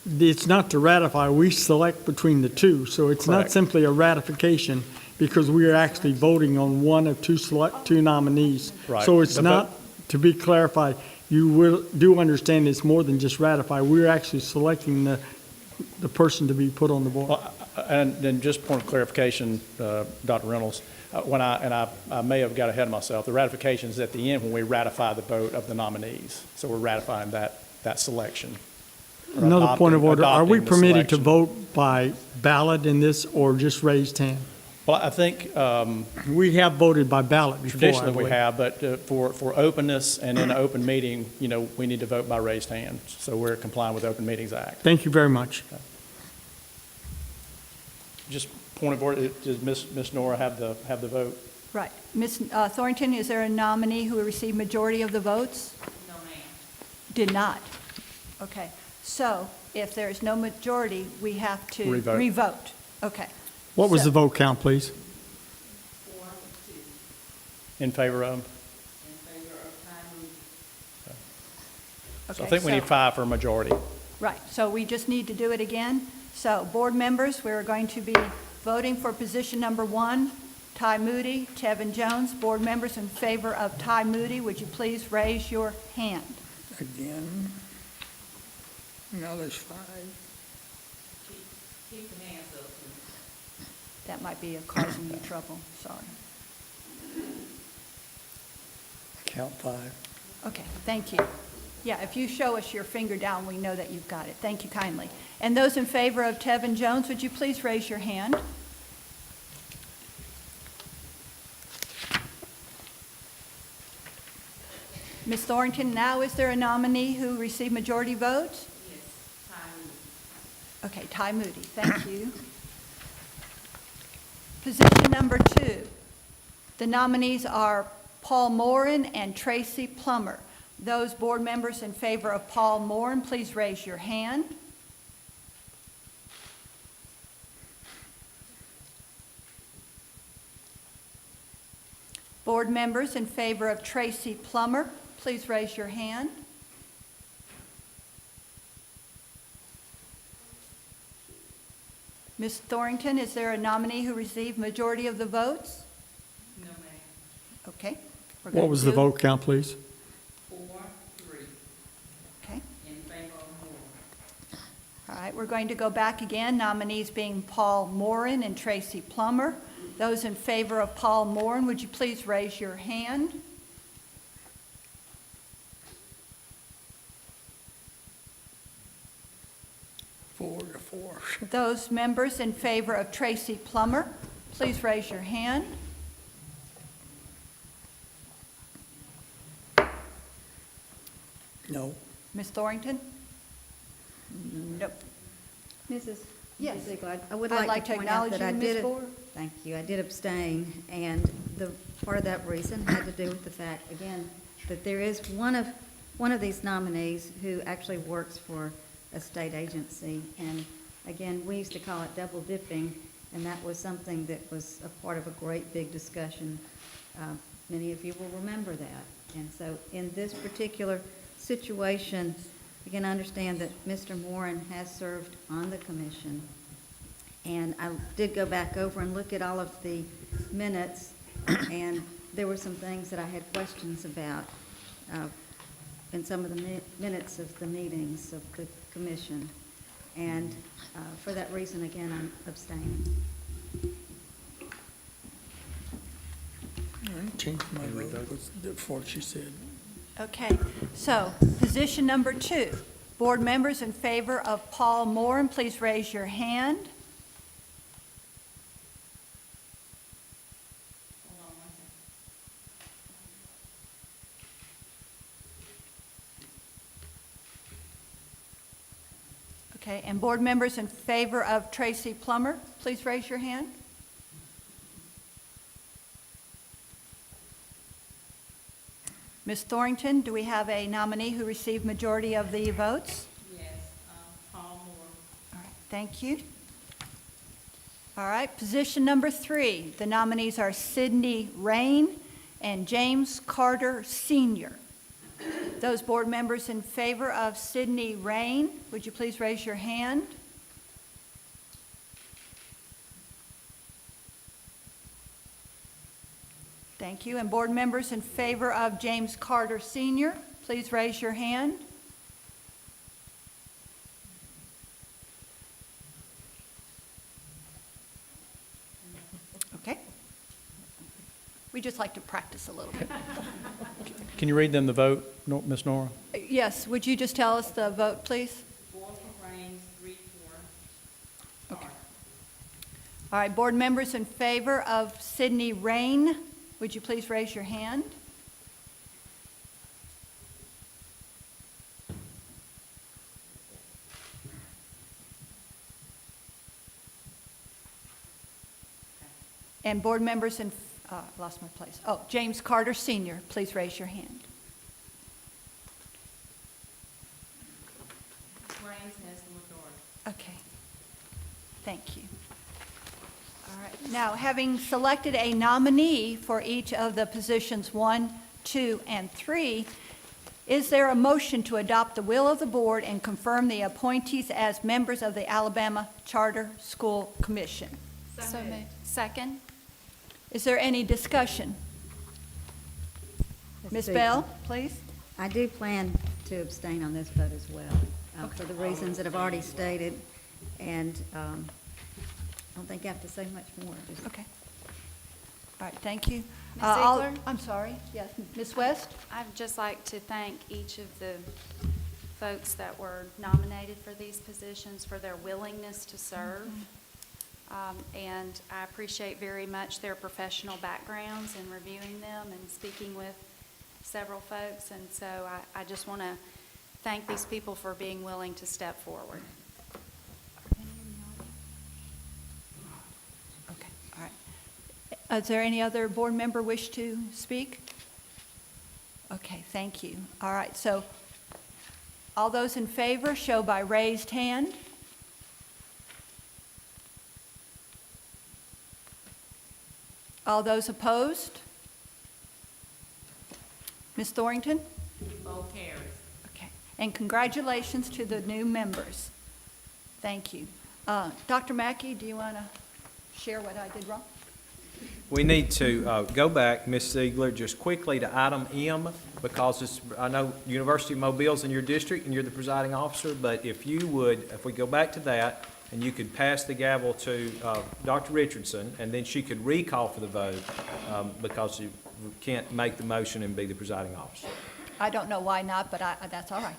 E: it's not to ratify, we select between the 2, so it's not
N: Correct.
E: simply a ratification, because we are actually voting on one of 2 nominees.
N: Right.
E: So it's
N: The
E: not, to be clarified, you do understand it's more than just ratify, we're actually selecting the person to be put on the board.
N: Well, And then just point of clarification, Dr. Reynolds, I may have got ahead of myself. The ratification is at the end when we ratify the vote of the nominees. So we're ratifying that selection. Or
E: Another point of order, are we
N: adopting the
E: permitted to
N: selection.
E: vote by ballot in this or just raised hand?
N: Well, I think
E: We have voted by ballot before, I
N: traditionally we
E: believe.
N: have, but for openness and in an open meeting, we need to vote by raised hand. So we're complying with the Open Meetings Act.
E: Thank you very much.
N: Just point of order, does Ms. Nora have the vote?
A: Right. Ms. Thornton, is there a nominee who received majority of the votes?
L: No, ma'am.
A: Did not. Okay. So if there is no majority, we have to
N: Revote.
A: revote. Okay.
E: What was
A: So-
E: the vote count, please?
L: 4-2
N: In favor of?
L: in favor of Ty Moody.
N: So I
A: Okay,
N: think we need 5 for a majority.
A: Right, so we just need to do it again. So, board members, we're going to be voting for position number 1, Ty Moody, Tevin Jones. Board members in favor of Ty Moody, would you please raise your hand?
E: Again. Now there's 5.
L: Keep the hands up, please.
A: That might be causing you trouble, sorry.
E: Count 5.
A: Okay, thank you. Yeah, if you show us your finger down, we know that you've got it. Thank you kindly. And those in favor of Tevin Jones, would you please raise your hand? Ms. Thornton, now is there a nominee who received majority votes?
L: Yes, Ty Moody.
A: Okay, Ty Moody, thank you. Position number 2, the nominees are Paul Moran and Tracy Plummer. Those board members in favor of Paul Moran, please raise your hand. Board members in favor of Tracy Plummer, please raise your hand. Ms. Thornton, is there a nominee who received majority of the votes?
L: No, ma'am.
A: Okay. we're
E: What
A: gonna
E: was the
A: do-
E: vote count, please?
L: 4-3
A: Okay.
L: in favor of Moore.
A: All right, we're going to go back again, nominees being Paul Moran and Tracy Plummer. Those in favor of Paul Moran, would you please raise your hand?
E: Four to four.
A: Those members in favor of Tracy Plummer, please raise your hand.
E: No.
A: Ms. Thornton? Nope.
O: Mrs.
A: Yes.
O: Ziegler, I would
A: I'd
O: like to point out
A: acknowledge
O: that I
A: you,
O: did.
A: Ms. Ford.
O: Thank you. I did abstain, and the, part of that reason had to do with the fact, again, that there is one of these nominees who actually works for a state agency. And again, we used to call it double dipping, and that was something that was a part of a great big discussion. Many of you will remember that. And so in this particular situation, you can understand that Mr. Moran has served on the commission. And I did go back over and look at all of the minutes, and there were some things that I had questions about in some of the minutes of the meetings of the commission. And for that reason, again, I'm abstaining.
E: I changed my vote before she said.
A: Okay, so position number 2, board members in favor of Paul Moran, please raise your hand.
L: Hold on one second.
A: Okay, and board members in favor of Tracy Plummer, please raise your hand. Ms. Thornton, do we have a nominee who received majority of the votes?
L: Yes, Paul Moore.
A: All right, thank you. All right, position number 3, the nominees are Sidney Rain and James Carter Sr. Those board members in favor of Sidney Rain, would you please raise your hand? Thank you. And board members in favor of James Carter Sr., please raise your hand. just like to practice a little bit.
N: Can you read them the vote, Ms. Nora?
A: Yes, would you just tell us the vote, please?
L: 4 for Raines, 3 for
A: All right, board members in favor of Sydney Rain, would you please raise your hand? And board members in, lost my place. Oh, James Carter Sr., please raise your hand.
L: Raines has the majority.
A: Okay. Thank you. All right. Now, having selected a nominee for each of the positions 1, 2, and 3, is there a motion to adopt the will of the board and confirm the appointees as members of the Alabama Charter School Commission?
D: So moved. Second?
A: Is there any discussion? Ms.
O: see.
A: Bell, please.
O: I do plan to abstain on this vote as well, for the reasons that I've already stated, and I don't think I have to say much more. Just-
A: Okay. All right, thank you.
D: Ms.
A: I'll-
D: Ziegler?
A: I'm sorry, yes, Ms. West?
D: I'd just like to thank each of the folks that were nominated for these positions for their willingness to serve. And I appreciate very much their professional backgrounds and reviewing them and speaking with several folks. And so I just want to thank these people for being willing to step forward.
A: Okay, all right. Is there any other board member wish to speak? Okay, thank you. All right, so all those in favor show by raised hand. All those opposed? Ms. Thornton?
L: Vote carries.
A: Okay, and congratulations to the new members. Thank you. Dr. Mackey, do you want to share what I did wrong?
G: We need to go back, Ms. Ziegler, just quickly to item M, because it's, I know University of Mobile's in your district and you're the presiding officer, but if you would, if we go back to that, and you could pass the gavel to Dr. Richardson, and then she could recall for the vote, because you can't make the motion and be the presiding officer.
A: I don't know why not, but that's all right.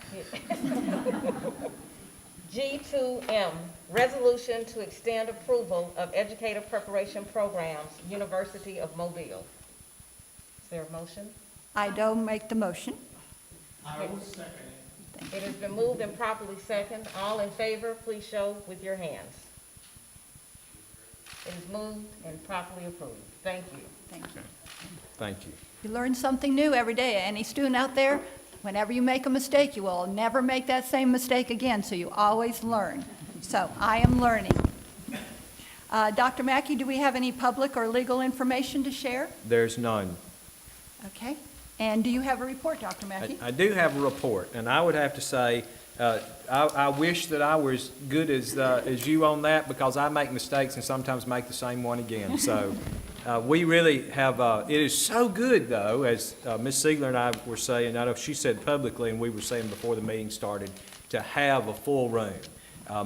L: G2M, resolution to extend approval of educator preparation programs, University of Mobile. Is there a motion?
A: I don't make the motion.
L: It has been moved and properly second. All in favor, please show with your hands. It is moved and properly approved. Thank you.
A: Thank you.
G: Thank you.
A: You learn something new every day. Any student out there, whenever you make a mistake, you will never make that same mistake again, so you always learn. So I am learning. Dr. Mackey, do we have any public or legal information to share?
G: There's none.
A: Okay. And do you have a report, Dr. Mackey?
G: I do have a report, and I would have to say, I wish that I were as good as you on that, because I make mistakes and sometimes make the same one again. So we really have, it is so good, though, as Ms. Ziegler and I were saying, I know she said publicly, and we were saying before the meeting started, to have a full room.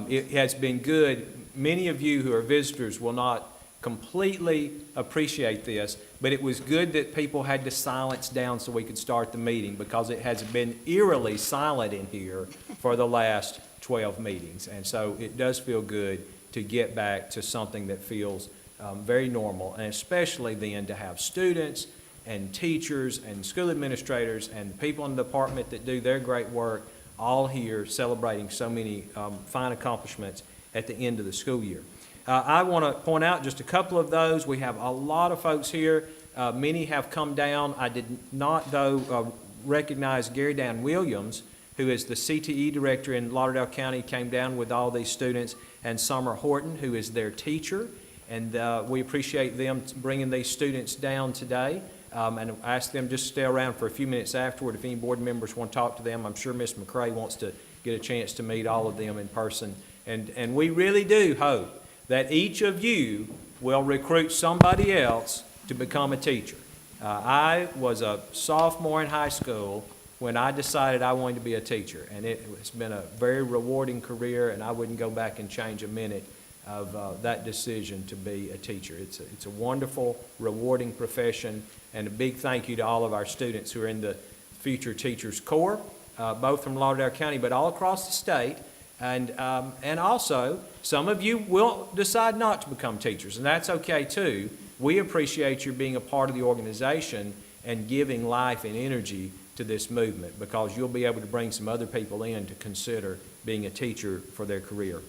G: It has been good. Many of you who are visitors will not completely appreciate this, but it was good that people had to silence down so we could start the meeting, because it has been eerily silent in here for the last 12 meetings. And so it does feel good to get back to something that feels very normal, and especially then to have students and teachers and school administrators and people in the department that do their great work all here celebrating so many fine accomplishments at the end of the school year. I want to point out just a couple of those. We have a lot of folks here. Many have come down. I did not, though, recognize Gary Dan Williams, who is the CTE director in Lauderdale County, came down with all these students, and Summer Horton, who is their teacher. And we appreciate them bringing these students down today. And ask them just to stay around for a few minutes afterward if any board members want to talk to them. I'm sure Ms. McCrae wants to get a chance to meet all of them in person. And we really do hope that each of you will recruit somebody else to become a teacher. I was a sophomore in high school when I decided I wanted to be a teacher, and it's been a very rewarding career, and I wouldn't go back and change a minute of that decision to be a teacher. It's a wonderful, rewarding profession, And a big thank you to all of our students who are in the Future Teachers Corps, both from Lauderdale County, but all across the state. And also, some of you will decide not to become teachers, and that's okay too. We appreciate your being a part of the organization and giving life and energy to this movement, because you'll be able to bring some other people in to consider being a teacher for their career.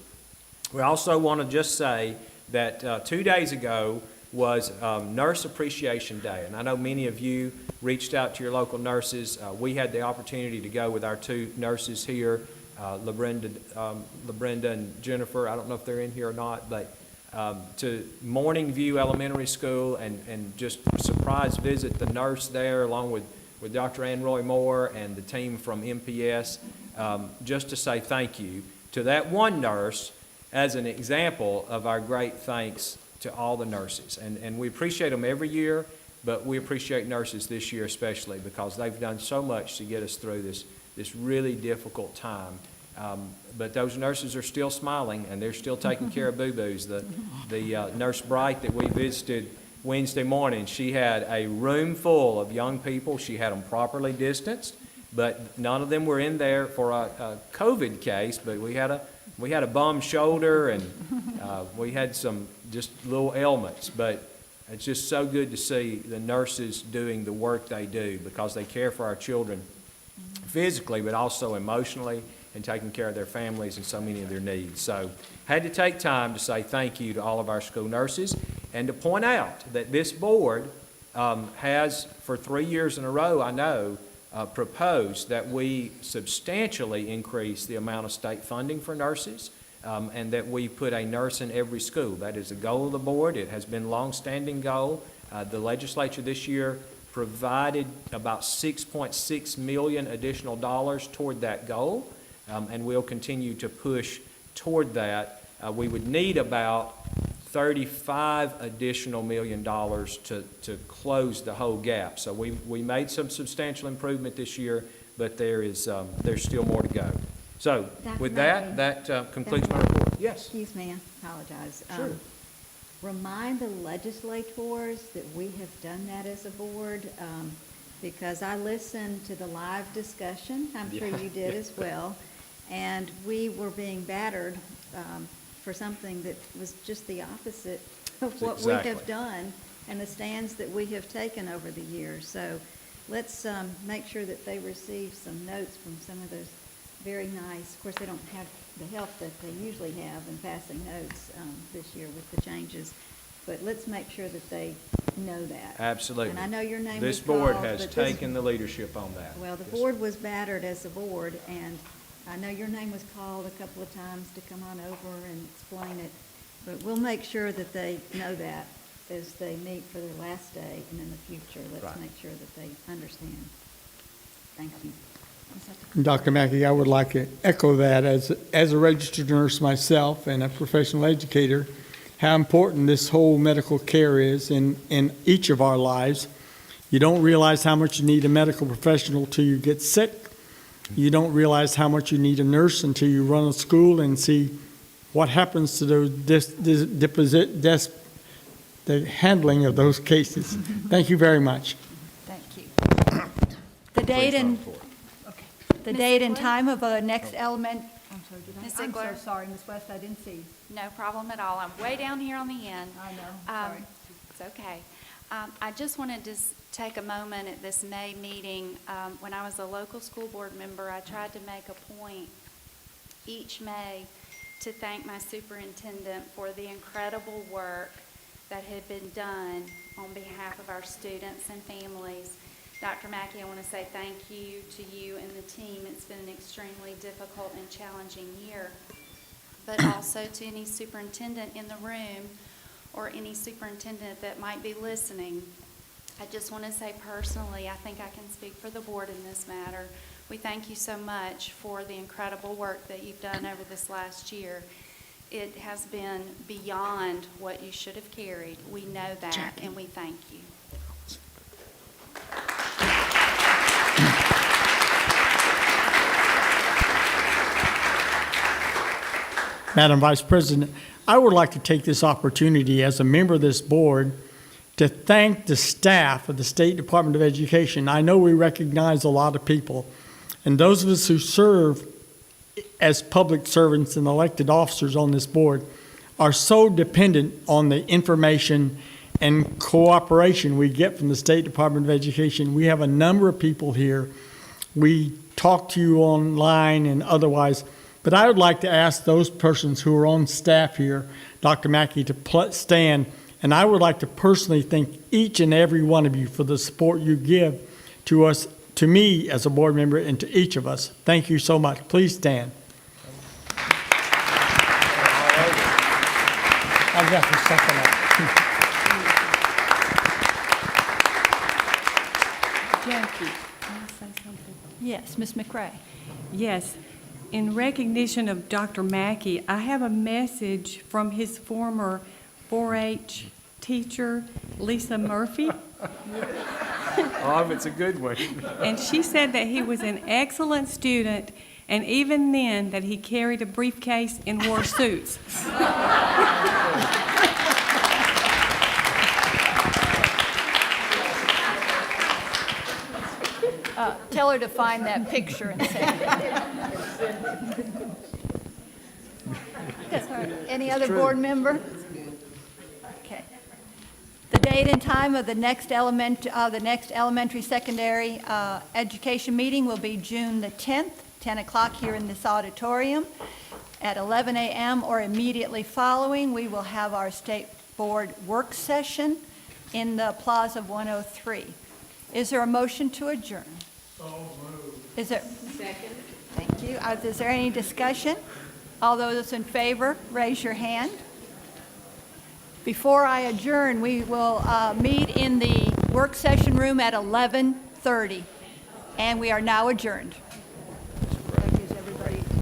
G: We also want to just say that 2 days ago was Nurse Appreciation Day, and I know many of you reached out to your local nurses. We had the opportunity to go with our 2 nurses here, LaBrenda and Jennifer. I don't know if they're in here or not, but to Morning View Elementary School and just surprise visit the nurse there along with Dr. Ann Roy Moore and the team from MPS, just to say thank you to that one nurse as an example of our great thanks to all the nurses. And we appreciate them every year, but we appreciate nurses this year especially because they've done so much to get us through this really difficult time. But those nurses are still smiling and they're still taking care of boo-boos. The Nurse Bright that we visited Wednesday morning, she had a room full of young people. She had them properly distanced, but none of them were in there for a COVID case, but we had a bum shoulder and we had some just little ailments, but it's just so good to see the nurses doing the work they do because they care for our children physically, but also emotionally and taking care of their families and so many of their needs. So had to take time to say thank you to all of our school nurses and to point out that this board has, for 3 years in a row, I know, proposed that we substantially increase the amount of state funding for nurses and that we put a nurse in every school. That is a goal of the board. It has been a long-standing goal. The legislature this year provided about $6.6 million additional dollars toward that goal, and we'll continue to push toward that. We would need about $35 additional million to close the whole gap. So we made some substantial improvement this year, but there's still more to go. So with that completes my report. Yes.
O: Excuse me, I apologize.
G: Sure.
O: Remind the legislators that we have done that as a board, because I listened to the live discussion. I'm sure you did as well. And we were being battered for something that was just the opposite of what we have done and the stands that we have taken over the years. So let's make sure that they receive some notes from some of those very nice, of course, they don't have the help that they usually have in passing notes this year with the changes, but let's make sure that they know that.
G: Absolutely.
O: And I know your name
G: this
O: was called.
G: board has taken the leadership on that.
O: Well, the board was battered as a board, and I know your name was called a couple of times to come on over and explain it, but we'll make sure that they know that as they meet for their last day and in the future. Let's make sure that they understand. Thank you.
E: Dr. Mackey, I would like to echo that as a registered nurse myself and a professional educator, how important this whole medical care is in each of our lives. You don't realize how much you need a medical professional till you get sick. You don't realize how much you need a nurse until you run a school and see what happens to those the handling of those cases. Thank you very much.
A: Thank you. The date and time of the next element. I'm sorry,
D: Ms.
A: I'm so
D: Ziegler.
A: sorry, Ms. West, I didn't see.
D: No problem at all. I'm way down here on the end.
A: I know, sorry.
D: It's okay. I just wanted to take a moment at this May meeting. When I was a local school board member, I tried to make a point each May to thank my superintendent for the incredible work that had been done on behalf of our students and families. Dr. Mackey, I want to say thank you to you and the team. It's been an extremely difficult and challenging year, but also to any superintendent in the room or any superintendent that might be listening. I just want to say personally, I think I can speak for the board in this matter. We thank you so much for the incredible work that you've done over this last year. It has been beyond what you should have carried. We know that, and we thank you.
E: Madam Vice President, I would like to take this opportunity as a member of this board to thank the staff of the State Department of Education. I know we recognize a lot of people, and those of us who serve as public servants and elected officers on this board are so dependent on the information and cooperation we get from the State Department of Education. We have a number of people here. We talk to you online and otherwise, but I would like to ask those persons who are on staff here, Dr. Mackey, to stand, and I would like to personally thank each and every one of you for the support you give to us, to me as a board member, and to each of us. Thank you so much. Please stand. I've got the second up.
F: Jackie, can I say something?
A: Yes, Ms. McRae.
F: Yes. In recognition of Dr. Mackey, I have a message from his former 4-H teacher, Lisa Murphy.
G: Oh, if it's a good one.
F: And she said that he was an excellent student, and even then, that he carried a briefcase and wore suits.
A: Tell her to find that picture and send it. Any other board member? Okay. The date and time of the next elementary secondary education meeting will be June the 10th, 10 o'clock here in this auditorium. At 11 a.m. or immediately following, we will have our state board work session in the Plaza 103. Is there a motion to adjourn? So moved. Is there? Second. Thank you. Is there any discussion? All those in favor, raise your hand. Before I adjourn, we will meet in the work session room at 11:30, and we are now adjourned.